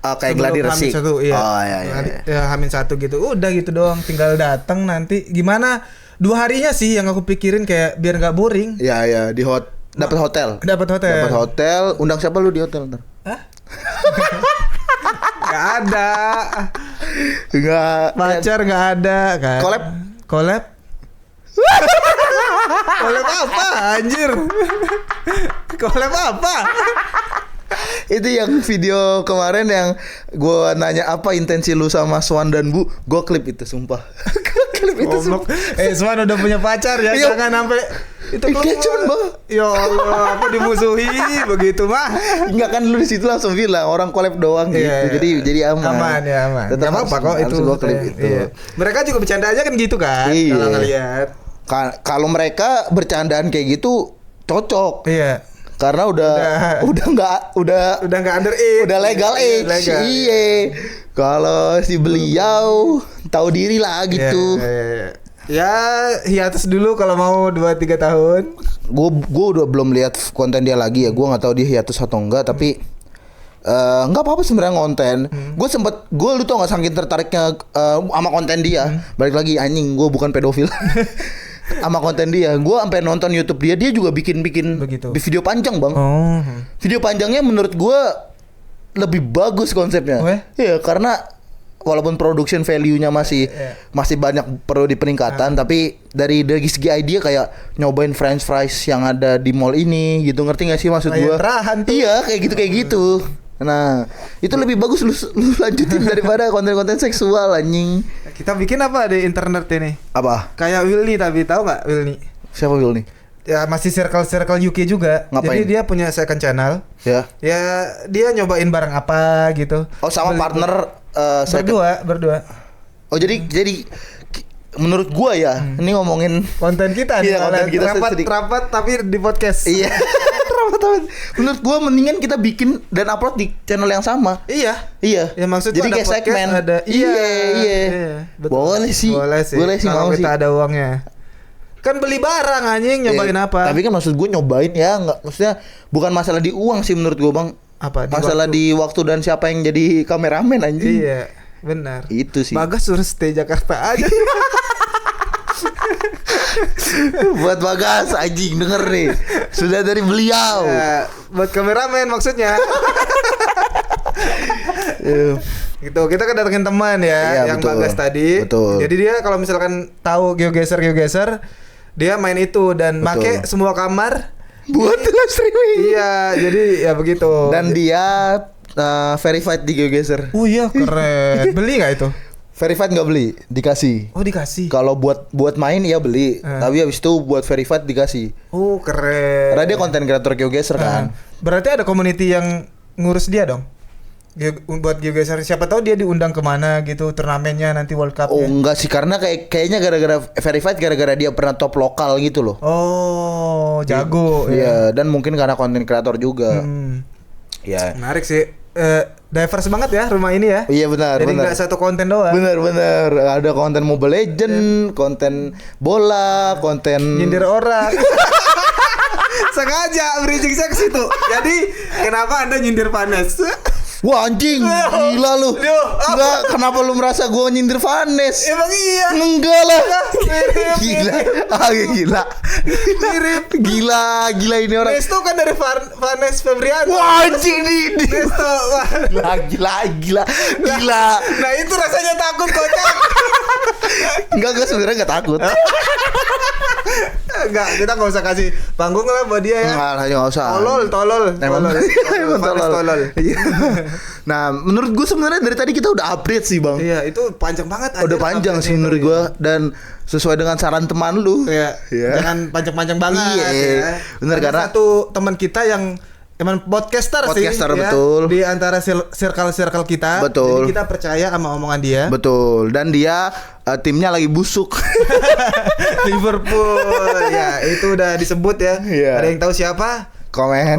A: Kayak gladi resik.
B: Iya.
A: Oh iya.
B: Ya Hamin 1 gitu. Udah gitu doang, tinggal datang nanti. Gimana 2 harinya sih yang aku pikirin kayak biar nggak boring.
A: Iya di dapat hotel.
B: Dapat hotel.
A: Undang siapa lu di hotel ntar?
B: Hah? Gak ada.
A: Enggak.
B: Pacar gak ada kan. Collab apa anjir? Collab apa?
A: Itu yang video kemarin yang gue nanya apa intensi lu sama Swan dan Bu, gue klip itu sumpah. Klip itu sumpah.
B: Swan udah punya pacar ya, jangan sampai itu
A: cuman bang.
B: Ya Allah, apa dimusuhi begitu mah?
A: Enggak kan lu di situ langsung bilang orang collab doang gitu. Jadi aman.
B: Aman.
A: Tetap
B: apa kok itu
A: gue klip itu.
B: Iya. Mereka juga bercanda aja kan gitu kan kalau ngeliat.
A: Kalau mereka bercandaan kayak gitu cocok.
B: Iya.
A: Karena udah nggak underage, udah legal age. Iya. Kalau si beliau tahu diri lah gitu.
B: Ya hiatus dulu kalau mau 2-3 tahun.
A: Gue udah belum lihat konten dia lagi ya. Gue nggak tahu dia hiatus atau enggak. Tapi nggak apa-apa sebenarnya konten. Gue lu tau nggak saking tertariknya sama konten dia. Balik lagi anjing, gue bukan pedofil. Sama konten dia, gue sampai nonton YouTube dia juga bikin video panjang bang. Video panjangnya menurut gue lebih bagus konsepnya. Iya karena walaupun production value-nya masih banyak perlu dipeningkatan, tapi dari segi idea kayak nyobain French fries yang ada di mall ini gitu, ngerti gak sih maksud gue? Iya kayak gitu. Nah itu lebih bagus lu lanjutin daripada konten-konten seksual anjing.
B: Kita bikin apa di internet ini?
A: Apa?
B: Kayak Wilny, tapi tahu nggak Wilny?
A: Siapa Wilny?
B: Ya masih circle UK juga.
A: Ngapain?
B: Jadi dia punya second channel.
A: Ya
B: dia nyobain barang apa gitu.
A: Oh sama partner
B: berdua.
A: Oh jadi menurut gua ya ini ngomongin
B: konten kita nih.
A: Konten kita
B: rapat tapi di podcast.
A: Iya. Menurut gua mendingan kita bikin dan upload di channel yang sama.
B: Iya.
A: Ya maksudnya jadi kayak segmen. Iya. Boleh sih
B: kalau kita ada uangnya. Kan beli barang anjing, nyobain apa?
A: Tapi kan maksud gue nyobain ya, nggak, maksudnya bukan masalah di uang sih menurut gue bang.
B: Apa?
A: Masalah di waktu dan siapa yang jadi kameramen anjing.
B: Iya, benar.
A: Itu sih.
B: Bagas suruh stay Jakarta aja.
A: Buat Bagas anjing denger nih, sudah dari beliau.
B: Ya, buat kameramen maksudnya. Gitu, kita kedatengin teman ya, yang betul. Bagas tadi.
A: Betul.
B: Jadi dia kalau misalkan tahu GeoGeser, dia main itu dan make semua kamar
A: buat live streaming.
B: Iya, jadi ya begitu.
A: Dan dia verified di GeoGeser.
B: Oh iya, keren. Beli nggak itu?
A: Verified nggak beli, dikasih.
B: Oh, dikasih.
A: Kalau buat main ya beli, tapi habis itu buat verified dikasih.
B: Oh, keren.
A: Karena dia konten kreator GeoGuessr kan.
B: Berarti ada community yang ngurus dia dong. Buat GeoGuessr, siapa tahu dia diundang kemana gitu, turnamennya nanti World Cup.
A: Oh enggak sih, karena kayaknya gara-gara verified gara-gara dia pernah top lokal gitu loh.
B: Oh, jago.
A: Iya, dan mungkin karena konten kreator juga. Ya.
B: Menarik sih. Diverse banget ya rumah ini ya.
A: Iya benar.
B: Jadi nggak satu konten doang.
A: Benar. Ada konten Mobile Legend, konten bola, konten
B: nyindir orang. Sengaja bridging saya ke situ. Jadi kenapa Anda nyindir Vanes?
A: Wah anjing, gila lu. Enggak, kenapa lu merasa gua nyindir Vanes?
B: Emang iya.
A: Enggak lah.
B: Gila.
A: Gila.
B: Mirip.
A: Gila ini orang.
B: Resto kan dari Vanes Febrian.
A: Wah anjing nih.
B: Resto.
A: Gila.
B: Nah itu rasanya takut kocak.
A: Enggak sebenarnya enggak takut.
B: Enggak, kita enggak usah kasih panggung lah buat dia ya.
A: Enggak usah.
B: Tolol. Tolol.
A: Nah, menurut gue sebenarnya dari tadi kita udah update sih, Bang.
B: Iya, itu panjang banget.
A: Udah panjang sih menurut gue, dan sesuai dengan saran teman lu.
B: Iya. Jangan panjang-panjang banget.
A: Iya.
B: Ya.
A: Bener, karena
B: satu teman kita yang emang podcaster sih,
A: betul.
B: Ya, di antara circle kita.
A: Betul.
B: Jadi kita percaya sama omongan dia.
A: Betul. Dan dia timnya lagi busuk.
B: Liverpool. Ya, itu udah disebut ya.
A: Iya.
B: Ada yang tahu siapa?
A: Komen.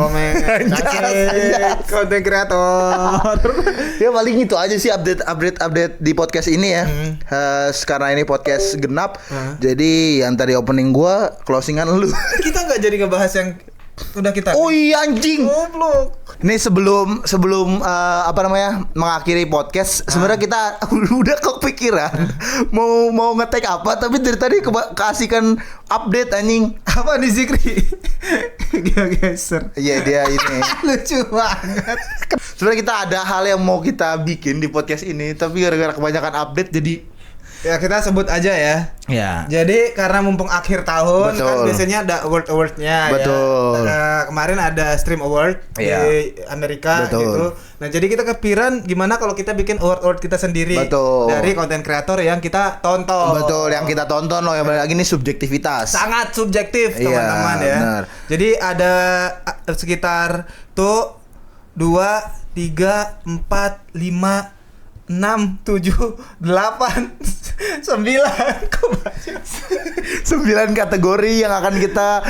B: Konten kreator.
A: Ya paling itu aja sih update di podcast ini ya. Sekarang ini podcast genap. Jadi yang tadi opening gua, closingan lu.
B: Kita nggak jadi ngebahas yang udah kita.
A: Oh iya anjing.
B: Goblok.
A: Ini sebelum mengakhiri podcast, sebenarnya kita udah kepikiran mau nge-tag apa, tapi dari tadi kasihkan update anjing.
B: Apa nih Zikri? GeoGuessr.
A: Iya dia ini.
B: Lucu banget.
A: Sebenarnya kita ada hal yang mau kita bikin di podcast ini, tapi gara-gara kebanyakan update jadi
B: ya kita sebut aja ya.
A: Ya.
B: Jadi karena mumpung akhir tahun kan biasanya ada award-awardnya.
A: Betul.
B: Ya. Kemarin ada Stream Award di Amerika.
A: Betul.
B: Gitu. Nah jadi kita kepikiran gimana kalau kita bikin award kita sendiri.
A: Betul.
B: Dari konten kreator yang kita tonton.
A: Betul, yang kita tonton loh, yang balik lagi ini subjektivitas.
B: Sangat subjektif teman-teman ya.
A: Benar.
B: Jadi ada sekitar 2, 3, 4, 5 6, 7, 8, 9
A: 9 kategori yang akan kita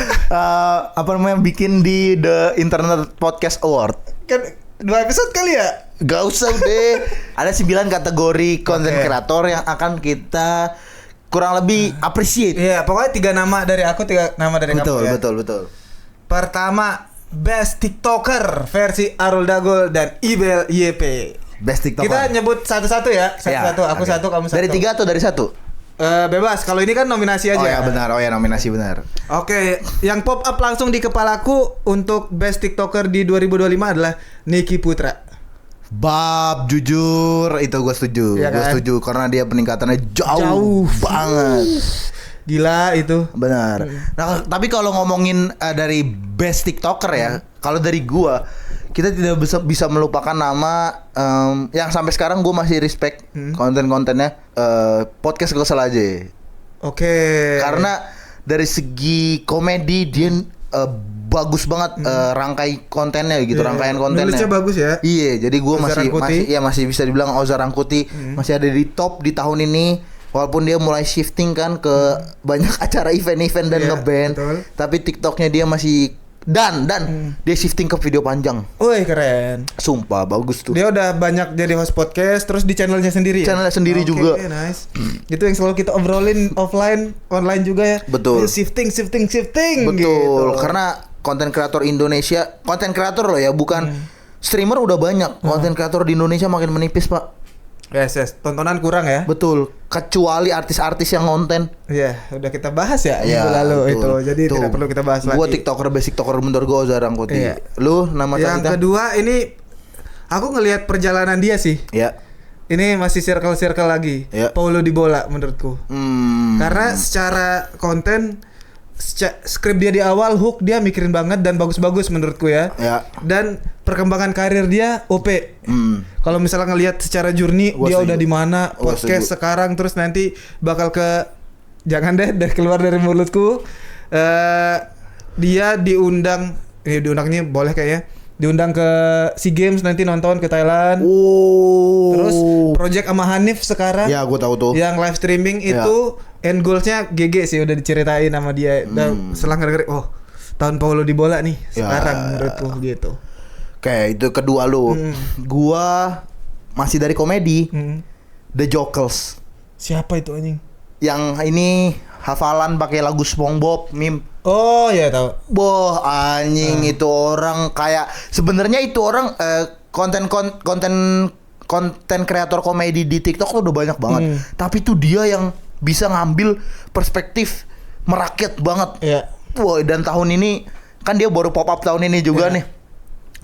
A: bikin di The Internet Podcast Award.
B: Kan 2 episode kali ya?
A: Gak usah deh. Ada 9 kategori konten kreator yang akan kita kurang lebih appreciate.
B: Iya, pokoknya 3 nama dari aku, 3 nama dari kamu ya.
A: Betul.
B: Pertama, Best TikToker versi Arul Dagol dan Ibel YP.
A: Best TikToker.
B: Kita nyebut satu-satu ya. Satu-satu, aku satu, kamu satu.
A: Dari 3 atau dari 1?
B: Bebas. Kalau ini kan nominasi aja.
A: Oh ya benar. Nominasi benar.
B: Oke, yang pop up langsung di kepalaku untuk Best TikToker di 2025 adalah Niki Putra.
A: Bab, jujur itu gue setuju.
B: Ya kan?
A: Gue setuju karena dia peningkatannya jauh banget.
B: Gila itu.
A: Benar. Nah, tapi kalau ngomongin dari Best TikToker ya, kalau dari gua, kita tidak bisa melupakan nama yang sampai sekarang gue masih respect konten-kontennya, podcast Kesel aja.
B: Oke.
A: Karena dari segi komedi dia bagus banget rangkai kontennya gitu, rangkaian kontennya.
B: Nulisnya bagus ya.
A: Iya, jadi gue masih bisa dibilang Ozar Rangkuti masih ada di top di tahun ini. Walaupun dia mulai shifting kan ke banyak acara event-event dan ngeband, tapi TikToknya dia masih dan dia shifting ke video panjang.
B: Wih keren.
A: Sumpah bagus tuh.
B: Dia udah banyak jadi host podcast terus di channelnya sendiri.
A: Channelnya sendiri juga.
B: Oke, nice. Itu yang selalu kita obrolin offline, online juga ya.
A: Betul.
B: Shifting.
A: Betul.
B: Gitu.
A: Karena konten kreator Indonesia, konten kreator loh ya, bukan streamer udah banyak. Konten kreator di Indonesia makin menipis, Pak.
B: Yes. Tontonan kurang ya.
A: Betul. Kecuali artis-artis yang konten.
B: Iya, udah kita bahas ya minggu
A: betul.
B: lalu itu. Jadi tidak perlu kita bahas lagi.
A: Gua best TikToker menurut gua Ozar Rangkuti.
B: Iya.
A: Lu nama
B: yang
A: kita?
B: Kedua ini aku ngelihat perjalanan dia sih.
A: Iya.
B: Ini masih circle lagi.
A: Iya.
B: Paulo Dybala menurutku. Karena secara konten skrip dia di awal, hook dia mikirin banget dan bagus-bagus menurutku ya.
A: Ya.
B: Dan perkembangan karir dia OP. Kalau misalnya ngelihat secara journey dia udah di mana, podcast sekarang terus nanti bakal ke jangan deh keluar dari mulutku. Dia diundangnya boleh kayaknya. Diundang ke SEA Games nanti nonton ke Thailand. Terus project sama Hanif sekarang.
A: Ya, gue tahu tuh.
B: Yang live streaming itu end goalsnya GG sih udah diceritain sama dia. Dan selang gara-gara tahun Paulo di bola nih sekarang menurutku gitu.
A: Kayak itu kedua lu. Gua masih dari komedi. The Jokers.
B: Siapa itu anjing?
A: Yang ini hafalan pakai lagu SpongeBob meme.
B: Oh ya tahu.
A: Boh anjing itu orang kayak sebenarnya itu orang konten kreator komedi di TikTok tuh udah banyak banget. Tapi tuh dia yang bisa ngambil perspektif merakyat banget.
B: Iya.
A: Wah, dan tahun ini kan dia baru pop up tahun ini juga nih.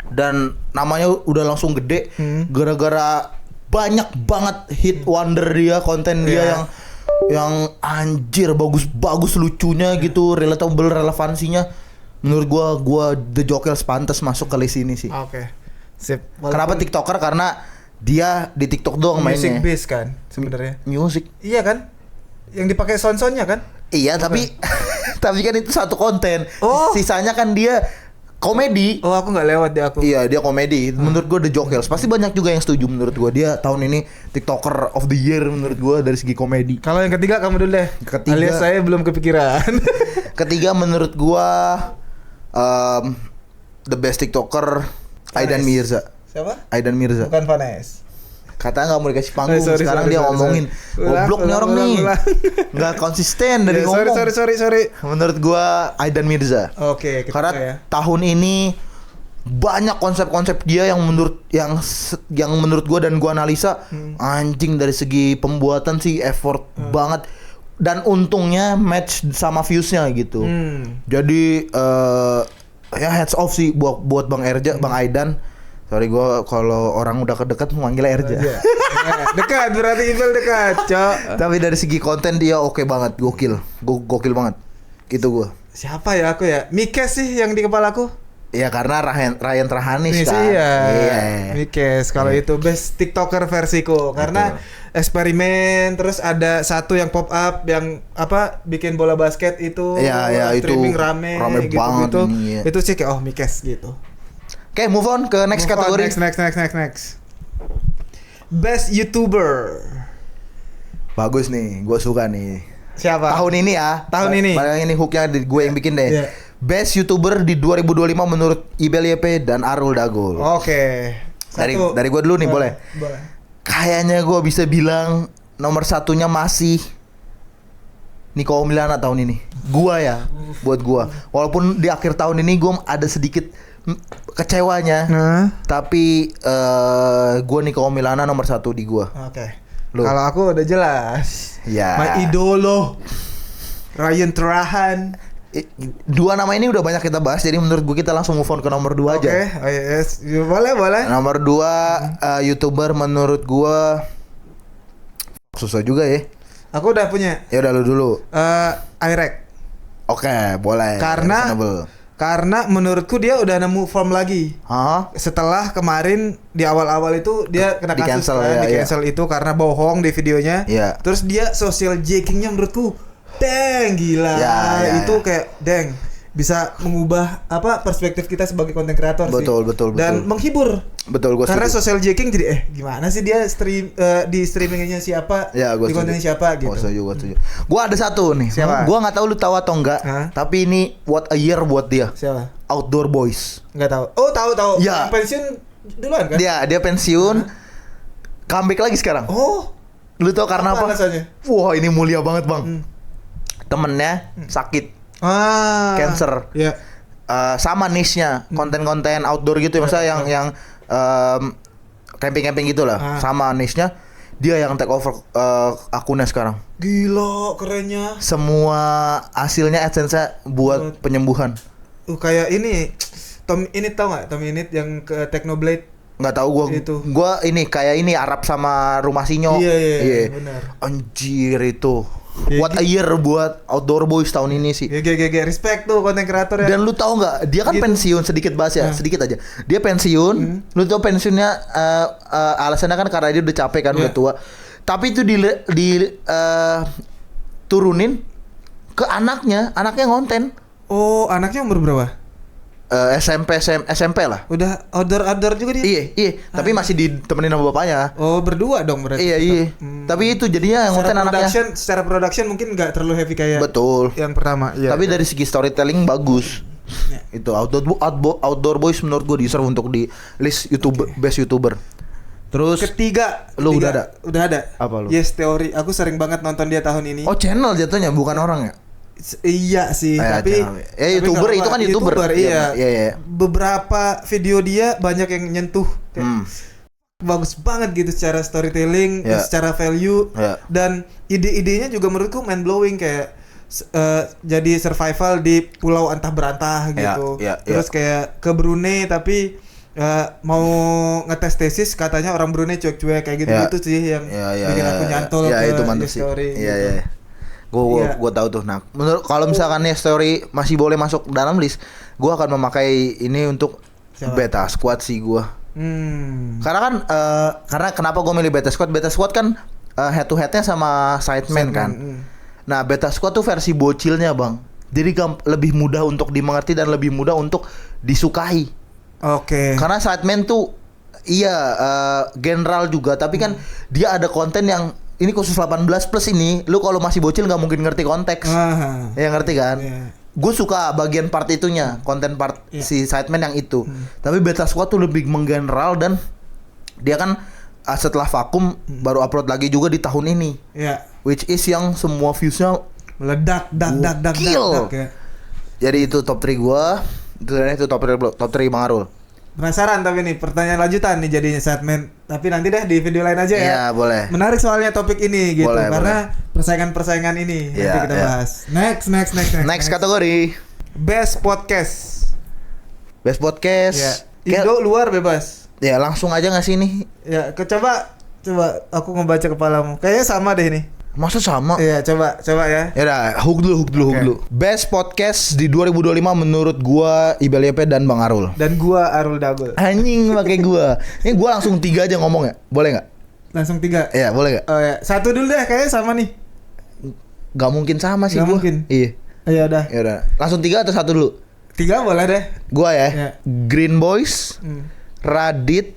A: Dan namanya udah langsung gede gara-gara banyak banget hit wonder dia, konten dia yang anjir bagus lucunya gitu, relatable, relevansinya. Menurut gua The Jokers pantas masuk ke list ini sih.
B: Oke. Sip.
A: Kenapa TikToker? Karena dia di TikTok doang mainnya.
B: Music base kan sebenarnya.
A: Music.
B: Iya kan? Yang dipakai sound-soundnya kan?
A: Iya, tapi tapi kan itu satu konten. Sisanya kan dia komedi.
B: Oh, aku nggak lewat deh aku.
A: Iya, dia komedi. Menurut gue The Jokers pasti banyak juga yang setuju. Menurut gue dia tahun ini TikToker of the year menurut gue dari segi komedi.
B: Kalau yang ketiga kamu dulu deh.
A: Ketiga,
B: alias saya belum kepikiran.
A: Ketiga menurut gue the best TikToker Aidan Mirza.
B: Siapa?
A: Aidan Mirza.
B: Bukan Vanes.
A: Katanya nggak mau dikasih panggung. Sekarang dia ngomongin goblok nih orang nih. Nggak konsisten dari ngomong.
B: Sorry.
A: Menurut gua Aidan Mirza.
B: Oke,
A: karena tahun ini banyak konsep-konsep dia yang menurut gua dan gua analisa anjing dari segi pembuatan sih effort banget, dan untungnya match sama viewsnya gitu. Jadi ya heads off sih buat Bang Erja, Bang Aidan. Sorry gue kalau orang udah kedekat manggil Erja.
B: Dekat berarti email dekat, Cok.
A: Tapi dari segi konten dia oke banget, gokil banget. Gitu gue.
B: Siapa ya aku ya? Mikes sih yang di kepalaku.
A: Ya karena Ryan Trahanis kan.
B: Iya. Mikes kalau itu best TikToker versiku karena eksperimen, terus ada satu yang pop up yang bikin bola basket itu.
A: Iya,
B: streaming
A: itu
B: rame gitu,
A: banget
B: gitu.
A: Ini, ya.
B: Itu sih kayak Mikes gitu.
A: Oke, move on ke next kategori.
B: Next. Best YouTuber.
A: Bagus nih, gue suka nih.
B: Siapa?
A: Tahun ini ya.
B: Tahun ini.
A: Paling ini hooknya gue yang bikin deh.
B: Yeah.
A: Best YouTuber di 2025 menurut Ibel YP dan Arul Dagul.
B: Oke.
A: Dari gue dulu nih, boleh?
B: Boleh.
A: Kayaknya gue bisa bilang nomor satunya masih Nico Milana tahun ini. Buat gua. Walaupun di akhir tahun ini gue ada sedikit kecewanya, tapi gue Nico Milana nomor satu di gue.
B: Oke. Kalau aku udah jelas.
A: Ya.
B: My idolo Ryan Trahan.
A: Dua nama ini udah banyak kita bahas, jadi menurut gue kita langsung move on ke nomor 2 aja.
B: Oke. Yes. Boleh.
A: Nomor 2 YouTuber menurut gue susah juga ya.
B: Aku udah punya.
A: Ya udah lu dulu.
B: Irek.
A: Oke, boleh.
B: Karena menurutku dia udah nemu form lagi. Setelah kemarin di awal-awal itu dia kena kasus di cancel itu karena bohong di videonya. Terus dia social jackingnya menurutku gila. Itu kayak bisa mengubah perspektif kita sebagai konten kreator sih.
A: Betul.
B: Dan menghibur.
A: Betul, gue
B: karena social jacking jadi gimana sih dia di streamingnya siapa, di kontennya siapa gitu.
A: Gue setuju. Gue ada satu nih.
B: Siapa?
A: Gue nggak tahu lu tahu atau enggak. Tapi ini what a year buat dia.
B: Siapa?
A: Outdoor Boys.
B: Nggak tahu. Oh tahu.
A: Ya.
B: Pensiun duluan kan?
A: Dia pensiun. Comeback lagi sekarang.
B: Oh.
A: Lu tahu karena apa?
B: Alasannya?
A: Wah, ini mulia banget bang. Temennya sakit. Cancer.
B: Iya.
A: Sama niche-nya konten-konten outdoor gitu ya, misalnya yang camping gitu lah. Sama niche-nya dia yang take over akunnya sekarang.
B: Gila kerennya.
A: Semua hasilnya AdSense buat penyembuhan.
B: Kayak ini Tom Init, tau nggak? Tom Init yang ke Technoblade.
A: Nggak tahu gua ini kayak ini Arab sama Rumah Sinyo.
B: Iya benar.
A: Anjir itu What a year buat Outdoor Boys tahun ini sih.
B: GG respect tuh konten kreator ya.
A: Dan lu tahu nggak, dia kan gitu. Pensiun sedikit bahas ya, sedikit aja. Dia pensiun, lu tahu pensiunnya alasannya kan karena dia udah capek kan, udah tua. Tapi itu turunin ke anaknya ngonten.
B: Oh, anaknya umur berapa?
A: SMP lah.
B: Udah outdoor juga dia.
A: Iya. Tapi masih ditemenin sama bapaknya.
B: Oh, berdua dong berarti.
A: Iya. Tapi itu jadinya yang ngonten anaknya.
B: Secara production mungkin nggak terlalu heavy kayak.
A: Betul.
B: Yang pertama. Iya.
A: Tapi dari segi storytelling bagus. Ya. Itu Outdoor Boys menurut gue deserve untuk di list best YouTuber. Terus
B: ketiga
A: udah ada. Apa lu?
B: Yes Theory. Aku sering banget nonton dia tahun ini.
A: Oh, channel jatuhnya bukan orang ya?
B: Iya sih, tapi
A: YouTuber itu kan YouTuber.
B: Iya. Beberapa video dia banyak yang nyentuh. Bagus banget gitu secara storytelling, secara value, dan ide-idenya juga menurutku mind blowing kayak jadi survival di pulau antah berantah gitu. Terus kayak ke Brunei tapi mau ngetes tesis katanya orang Brunei cuek-cuek kayak gitu sih yang bikin aku nyantol ke
A: itu mantap sih.
B: Story.
A: Iya. Gue tahu tuh. Nah, menurut kalau misalkan Story masih boleh masuk dalam list, gue akan memakai ini untuk Beta Squad sih gue. Karena kan karena kenapa gue milih Beta Squad? Beta Squad kan head to headnya sama Sidemen kan. Nah, Beta Squad tuh versi bocilnya bang. Jadi lebih mudah untuk dimengerti dan lebih mudah untuk disukai.
B: Oke.
A: Karena Sidemen tuh general juga, tapi kan dia ada konten yang ini khusus 18 plus ini, lu kalau masih bocil nggak mungkin ngerti konteks. Ya ngerti kan? Gue suka bagian part itunya, konten part si Sidemen yang itu. Tapi Beta Squad tuh lebih menggeneral dan dia kan setelah vakum baru upload lagi juga di tahun ini. Which is yang semua viewsnya
B: meledak, dak ya.
A: Jadi itu top 3 gue. Itu top 3 Bang Arul.
B: Penasaran tapi nih pertanyaan lanjutan nih jadinya Sidemen. Tapi nanti deh di video lain aja ya.
A: Iya, boleh.
B: Menarik soalnya topik ini gitu karena persaingan ini nanti kita bahas. Next
A: kategori.
B: Best podcast. Indo luar bebas.
A: Ya, langsung aja enggak sih ini?
B: Ya, coba aku ngebaca kepalamu. Kayaknya sama deh ini.
A: Masa sama?
B: Iya, coba ya.
A: Ya udah, hook dulu. Best podcast di 2025 menurut gua Ibelyepe dan Bang Arul.
B: Dan gua Arul Dagul.
A: Anjing pakai gua. Ini gua langsung 3 aja ngomong ya. Boleh enggak?
B: Langsung 3.
A: Iya, boleh enggak?
B: Oh ya, 1 dulu deh kayaknya sama nih.
A: Gak mungkin sama sih
B: gua.
A: Mungkin. Iya.
B: Ya udah.
A: Langsung 3 atau 1 dulu?
B: 3 boleh deh.
A: Gua ya. Green Boys, Radit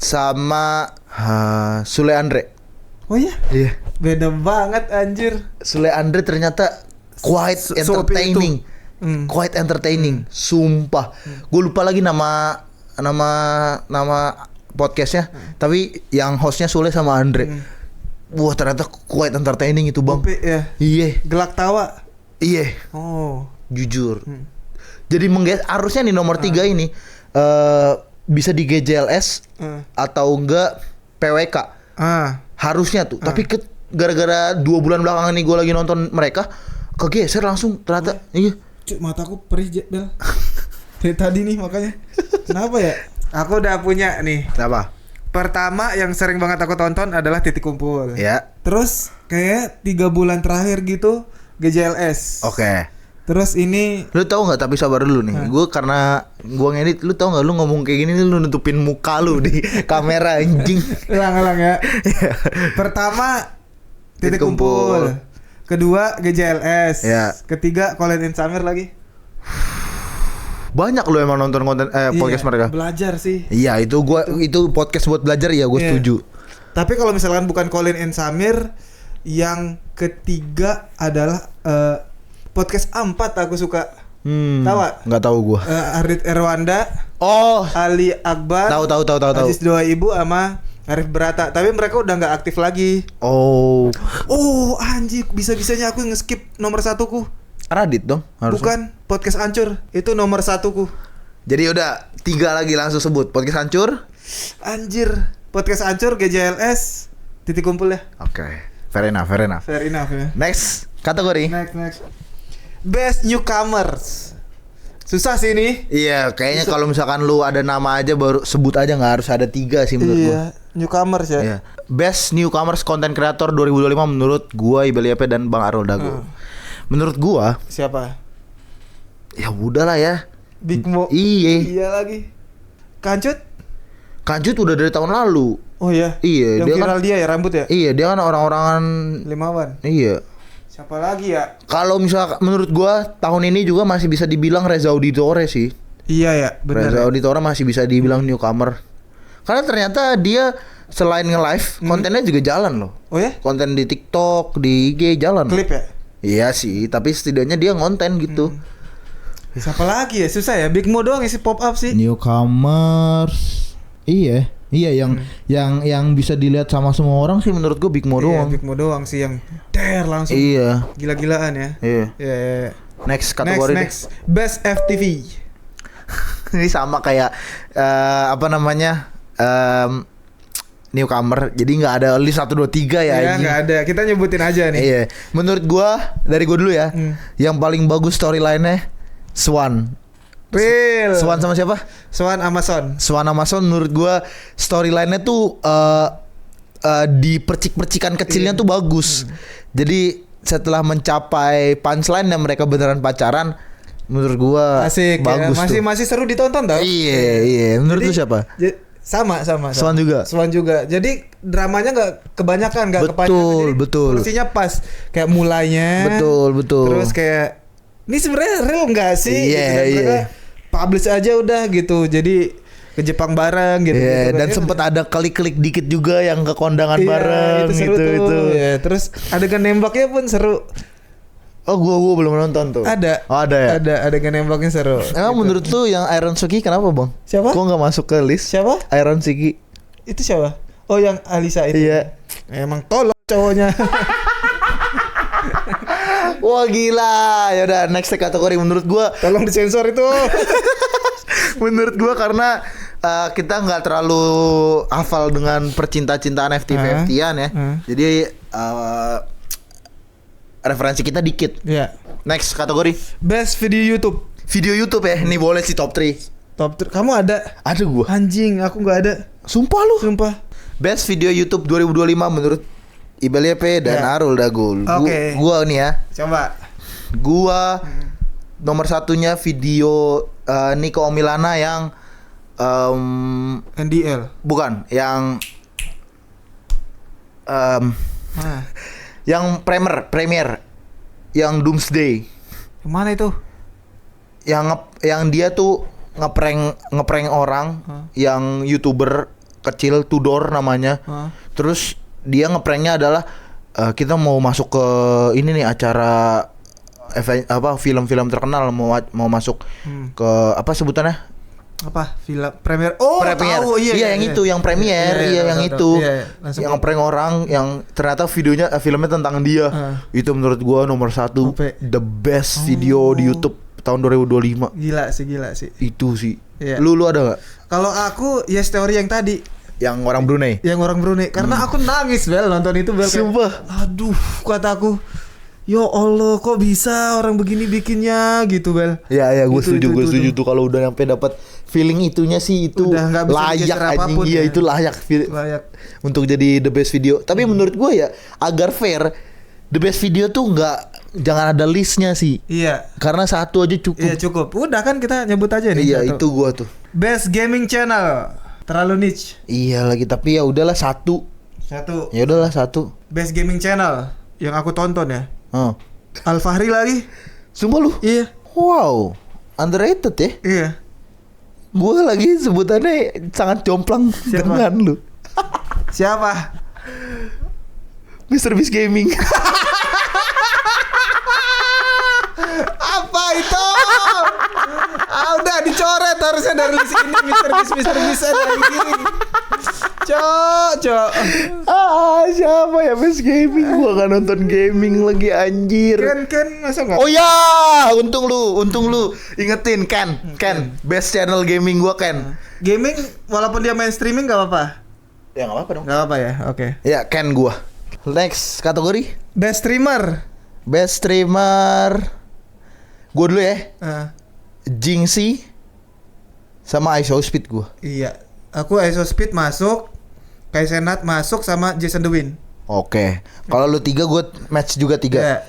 A: sama Sule Andre.
B: Oh iya?
A: Iya.
B: Beda banget anjir.
A: Sule Andre ternyata quite entertaining. Quite entertaining. Sumpah. Gue lupa lagi nama podcastnya. Tapi yang hostnya Sule sama Andre. Wah, ternyata quite entertaining itu bang. Iya.
B: Gelak tawa.
A: Iya.
B: Oh.
A: Jujur. Jadi harusnya di nomor 3 ini bisa di GJLS atau enggak PWK. Harusnya tuh, tapi gara-gara 2 bulan belakangan ini gue lagi nonton mereka kegeser langsung ternyata. Iya.
B: Cuk, mataku perih Bel. Dari tadi nih makanya. Kenapa ya? Aku udah punya nih.
A: Apa?
B: Pertama yang sering banget aku tonton adalah Titik Kumpul.
A: Ya.
B: Terus kayak 3 bulan terakhir gitu GJLS.
A: Oke.
B: Terus ini
A: lu tahu nggak, tapi sabar dulu nih. Gue karena gue ngedit, lu tahu nggak, lu ngomong kayak gini lu nutupin muka lu di kamera anjing.
B: Elang ya. Pertama Titik Kumpul. Kedua GJLS. Ketiga Colin and Samir lagi.
A: Banyak lu emang nonton konten podcast mereka.
B: Belajar sih.
A: Iya, itu podcast buat belajar ya, gue setuju.
B: Tapi kalau misalkan bukan Colin and Samir, yang ketiga adalah podcast A4 aku suka. Tahu gak?
A: Nggak tahu gua.
B: Arit Erwanda.
A: Oh.
B: Ali Akbar.
A: Tahu.
B: Aziz Doa Ibu sama Arif Berata. Tapi mereka udah nggak aktif lagi.
A: Oh.
B: Oh anjir, bisa-bisanya aku nge-skip nomor 1 ku.
A: Radit dong harusnya.
B: Bukan, podcast Ancur. Itu nomor 1 ku.
A: Jadi udah 3 lagi langsung sebut. Podcast Ancur.
B: Anjir, podcast Ancur, GJLS, Titik Kumpul ya.
A: Oke. Fair enough
B: ya.
A: Next kategori.
B: Next. Best Newcomers. Susah sih ini.
A: Iya, kayaknya kalau misalkan lu ada nama aja baru sebut aja, nggak harus ada 3 sih menurut gua.
B: Newcomers ya.
A: Iya. Best Newcomers Content Creator 2025 menurut gua Ibel YP dan Bang Arul Dago. Menurut gua
B: siapa?
A: Ya udahlah ya.
B: Big Mo.
A: Iya
B: lagi. Kancut
A: udah dari tahun lalu.
B: Oh iya.
A: Iya,
B: yang
A: dia
B: viral
A: kan,
B: dia ya rambut ya?
A: Iya, dia kan orang-orangan
B: Limawan.
A: Iya.
B: Siapa lagi ya?
A: Kalau misal menurut gua tahun ini juga masih bisa dibilang Reza Auditore sih.
B: Iya ya, benar.
A: Reza Auditore masih bisa dibilang newcomer. Karena ternyata dia selain nge-live, kontennya juga jalan loh.
B: Oh ya?
A: Konten di TikTok, di IG jalan.
B: Klip ya?
A: Iya sih, tapi setidaknya dia ngonten gitu.
B: Siapa lagi ya? Susah ya. Big Mo doang isi pop up sih.
C: Newcomers. Iya yang bisa dilihat sama semua orang sih menurut gue Big Mo doang.
B: Big Mo doang sih yang langsung.
A: Iya.
B: Gila-gilaan ya.
A: Iya.
B: Iya.
A: Next kategori
B: next. Best FTV.
A: Ini sama kayak newcomer. Jadi nggak ada list 1 2 3 ya.
B: Iya, nggak ada. Kita nyebutin aja nih.
A: Iya. Menurut gua dari gua dulu ya. Yang paling bagus storyline-nya Swan.
B: Real.
A: Swan sama siapa?
B: Swan Amazon.
A: Swan Amazon menurut gua storyline-nya tuh di percik-percikan kecilnya tuh bagus. Jadi setelah mencapai punchline dan mereka beneran pacaran, menurut gua
B: asik,
A: bagus
B: ya. Masih seru ditonton tau.
A: Iya. Menurut lu siapa?
B: Sama.
A: Swan juga.
B: Jadi dramanya nggak kebanyakan, nggak kepanjangan.
A: Betul.
B: Porsinya pas. Kayak mulainya.
A: Betul.
B: Terus kayak ini sebenarnya real nggak sih?
A: Iya.
B: Gitu. Dan mereka publish aja udah gitu. Jadi ke Jepang bareng gitu.
A: Iya. Dan sempet ada klik-klik dikit juga yang ke kondangan bareng.
B: Itu seru tuh. Ya, terus adegan nembaknya pun seru.
A: Oh, gua belum nonton tuh.
B: Ada.
A: Oh, ada ya?
B: Ada adegan nembaknya seru.
A: Emang
B: gitu.
A: menurut lu yang Iron Suki kenapa, Bang?
B: Siapa?
A: Kok nggak masuk ke list?
B: Siapa?
A: Iron Suki.
B: Itu siapa? Oh, yang Alisa itu.
A: Iya.
B: Emang tolong cowoknya.
A: Wah, gila. Ya udah, next kategori menurut gua.
B: Tolong disensor itu.
A: Menurut gua karena kita nggak terlalu hafal dengan percinta-cintaan FTV-FT-an ya. Jadi referensi kita dikit.
B: Iya.
A: Next kategori
B: Best video YouTube.
A: Video YouTube ya. Ini boleh sih top 3.
B: Top 3. Kamu ada?
A: Ada gua.
B: Anjing, aku nggak ada.
A: Sumpah lu.
B: Sumpah.
A: Best video YouTube 2025 menurut Ibel YP dan Arul Dagul.
B: Oke.
A: Gua nih ya.
B: Coba.
A: Gua nomor satunya video Nico Omilana yang
B: NDL.
A: bukan yang yang premier yang Doomsday.
B: Yang mana itu?
A: Yang dia tuh ngeprank orang yang YouTuber kecil Tudor namanya. Terus dia ngepranknya adalah kita mau masuk ke ini nih acara film-film terkenal mau masuk ke apa sebutannya?
B: Apa? Film premier. Oh,
A: premier.
B: tahu.
A: Iya, yang itu yang premier, yang itu. Yang ngeprank orang yang ternyata filmnya tentang dia. Itu menurut gua nomor 1 the best video di YouTube tahun 2025.
B: Gila sih.
A: Itu sih.
B: Iya.
A: Lu ada gak?
B: Kalau aku ya story yang tadi.
A: Yang orang Brunei.
B: Karena aku nangis Bel nonton itu Bel.
A: Sumpah.
B: Aduh, kataku. Ya Allah, kok bisa orang begini bikinnya gitu Bel.
A: Ya, gue setuju tuh kalau udah sampai dapat feeling itunya sih itu
B: udah
A: layak anjing. Iya, itu layak untuk jadi the best video. Tapi menurut gue ya agar fair, the best video tuh jangan ada listnya sih.
B: Iya.
A: Karena satu aja cukup.
B: Iya, cukup. Udah kan kita nyebut aja nih.
A: Iya,
B: satu.
A: itu gua tuh.
B: Best gaming channel. Terlalu niche.
A: Iya lagi, tapi ya udahlah satu. Ya udahlah satu.
B: Best gaming channel yang aku tonton ya. Al-Fahri lagi.
A: Sumpah lu?
B: Iya.
A: Wow, underrated ya.
B: Iya.
A: Gua lagi sebutannya sangat jomplang dengan lu.
B: Siapa?
A: Mr. Beast Gaming.
B: Apa itu? Udah dicoret harusnya dari list ini. Mr. Beast lagi. Cok.
A: Siapa ya Beast Gaming? Gua gak nonton gaming lagi anjir.
B: Ken masa enggak?
A: Oh ya, untung lu ingetin Ken. Best channel gaming gua Ken.
B: Gaming walaupun dia main streaming gak apa-apa.
A: Ya gak apa-apa dong.
B: Gak apa ya, oke.
A: Ya Ken gua. Next kategori
B: Best streamer.
A: Gua dulu ya. Jinxie sama ISO Speed gua.
B: Iya. Aku ISO Speed masuk. Kai Cenat masuk sama Jason Dewan.
A: Oke. Kalau lu 3 gue match juga 3.
B: Ya.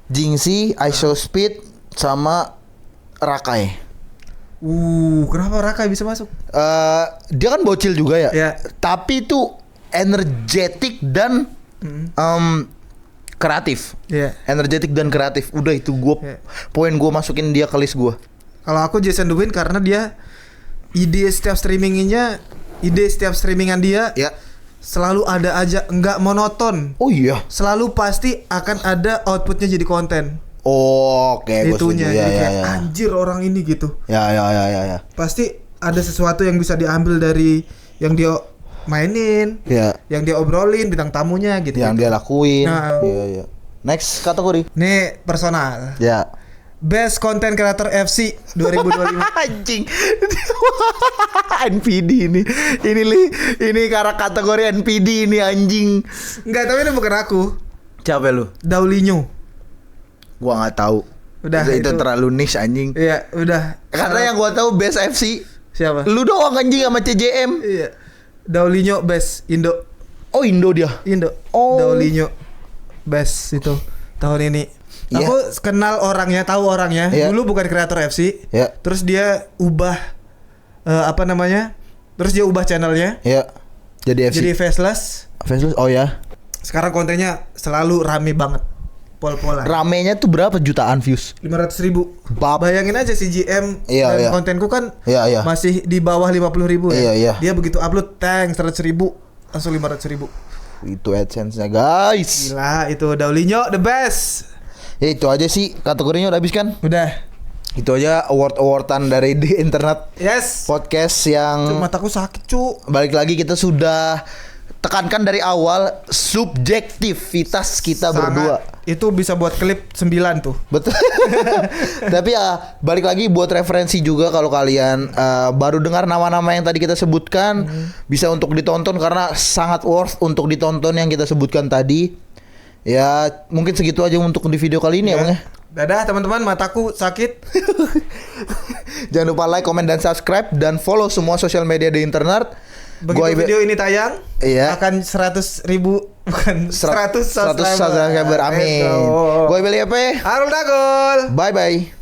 A: Jinxie, Speed sama Rakai.
B: Kenapa Rakai bisa masuk?
A: Dia kan bocil juga ya.
B: Ya.
A: Tapi itu energetik dan kreatif.
B: Iya.
A: Energetik dan kreatif. Udah itu poin gue masukin dia ke list gue.
B: Kalau aku Jason Dewan karena dia ide setiap streamingan dia selalu ada aja, nggak monoton.
A: Oh iya.
B: Selalu pasti akan ada outputnya jadi konten.
A: Oke, gue setuju.
B: Itunya jadi kayak anjir orang ini gitu.
A: Ya.
B: Pasti ada sesuatu yang bisa diambil dari yang dia mainin, yang dia obrolin, bintang tamunya gitu.
A: Yang dia lakuin.
B: Nah.
A: Iya. Next kategori.
B: Nih personal.
A: Ya.
B: Best Content Creator FC 2025.
A: Anjing. NPD ini. Ini karena kategori NPD ini anjing.
B: Enggak, tapi ini bukan aku.
A: Siapa lu?
B: Daulinho.
A: Gua nggak tahu.
B: Udah
A: itu terlalu niche anjing.
B: Iya, udah.
A: Karena yang gua tahu Best FC
B: siapa?
A: Lu doang anjing sama CJM.
B: Iya. Daulinho Best Indo.
A: Oh, Indo dia.
B: Indo.
A: Oh.
B: Daulinho Best itu tahun ini. Aku kenal orangnya, tahu orangnya. Dulu bukan kreator FC. Terus dia ubah Terus dia ubah channelnya.
A: Jadi FC.
B: Jadi faceless.
A: Faceless. Oh ya.
B: Sekarang kontennya selalu rame banget. Pol-polan.
A: Ramenya tuh berapa jutaan views?
B: 500.000. Bayangin aja si GM dan kontenku kan masih di bawah 50.000 ya. Dia begitu upload 100.000 langsung 500.000.
A: Itu AdSense-nya guys.
B: Gila, itu Daulinho the best.
A: Ya itu aja sih kategorinya udah habis kan?
B: Udah.
A: Itu aja awardan dari di internet.
B: Yes.
A: Podcast yang
B: mataku sakit, cu.
A: Balik lagi kita sudah tekankan dari awal subjektivitas kita berdua.
B: Itu bisa buat klip 9 tuh.
A: Betul. Tapi ya balik lagi buat referensi juga kalau kalian baru dengar nama-nama yang tadi kita sebutkan, bisa untuk ditonton karena sangat worth untuk ditonton yang kita sebutkan tadi. Ya mungkin segitu aja untuk di video kali ini ya Bang ya.
B: Dadah teman-teman, mataku sakit.
A: Jangan lupa like, comment, dan subscribe. Dan follow semua sosial media di internet.
B: Begitu video ini tayang, akan 100.000 bukan 100 subscriber.
A: Amin. Gue Beli Epe,
B: Arul Dagol.
A: Bye bye.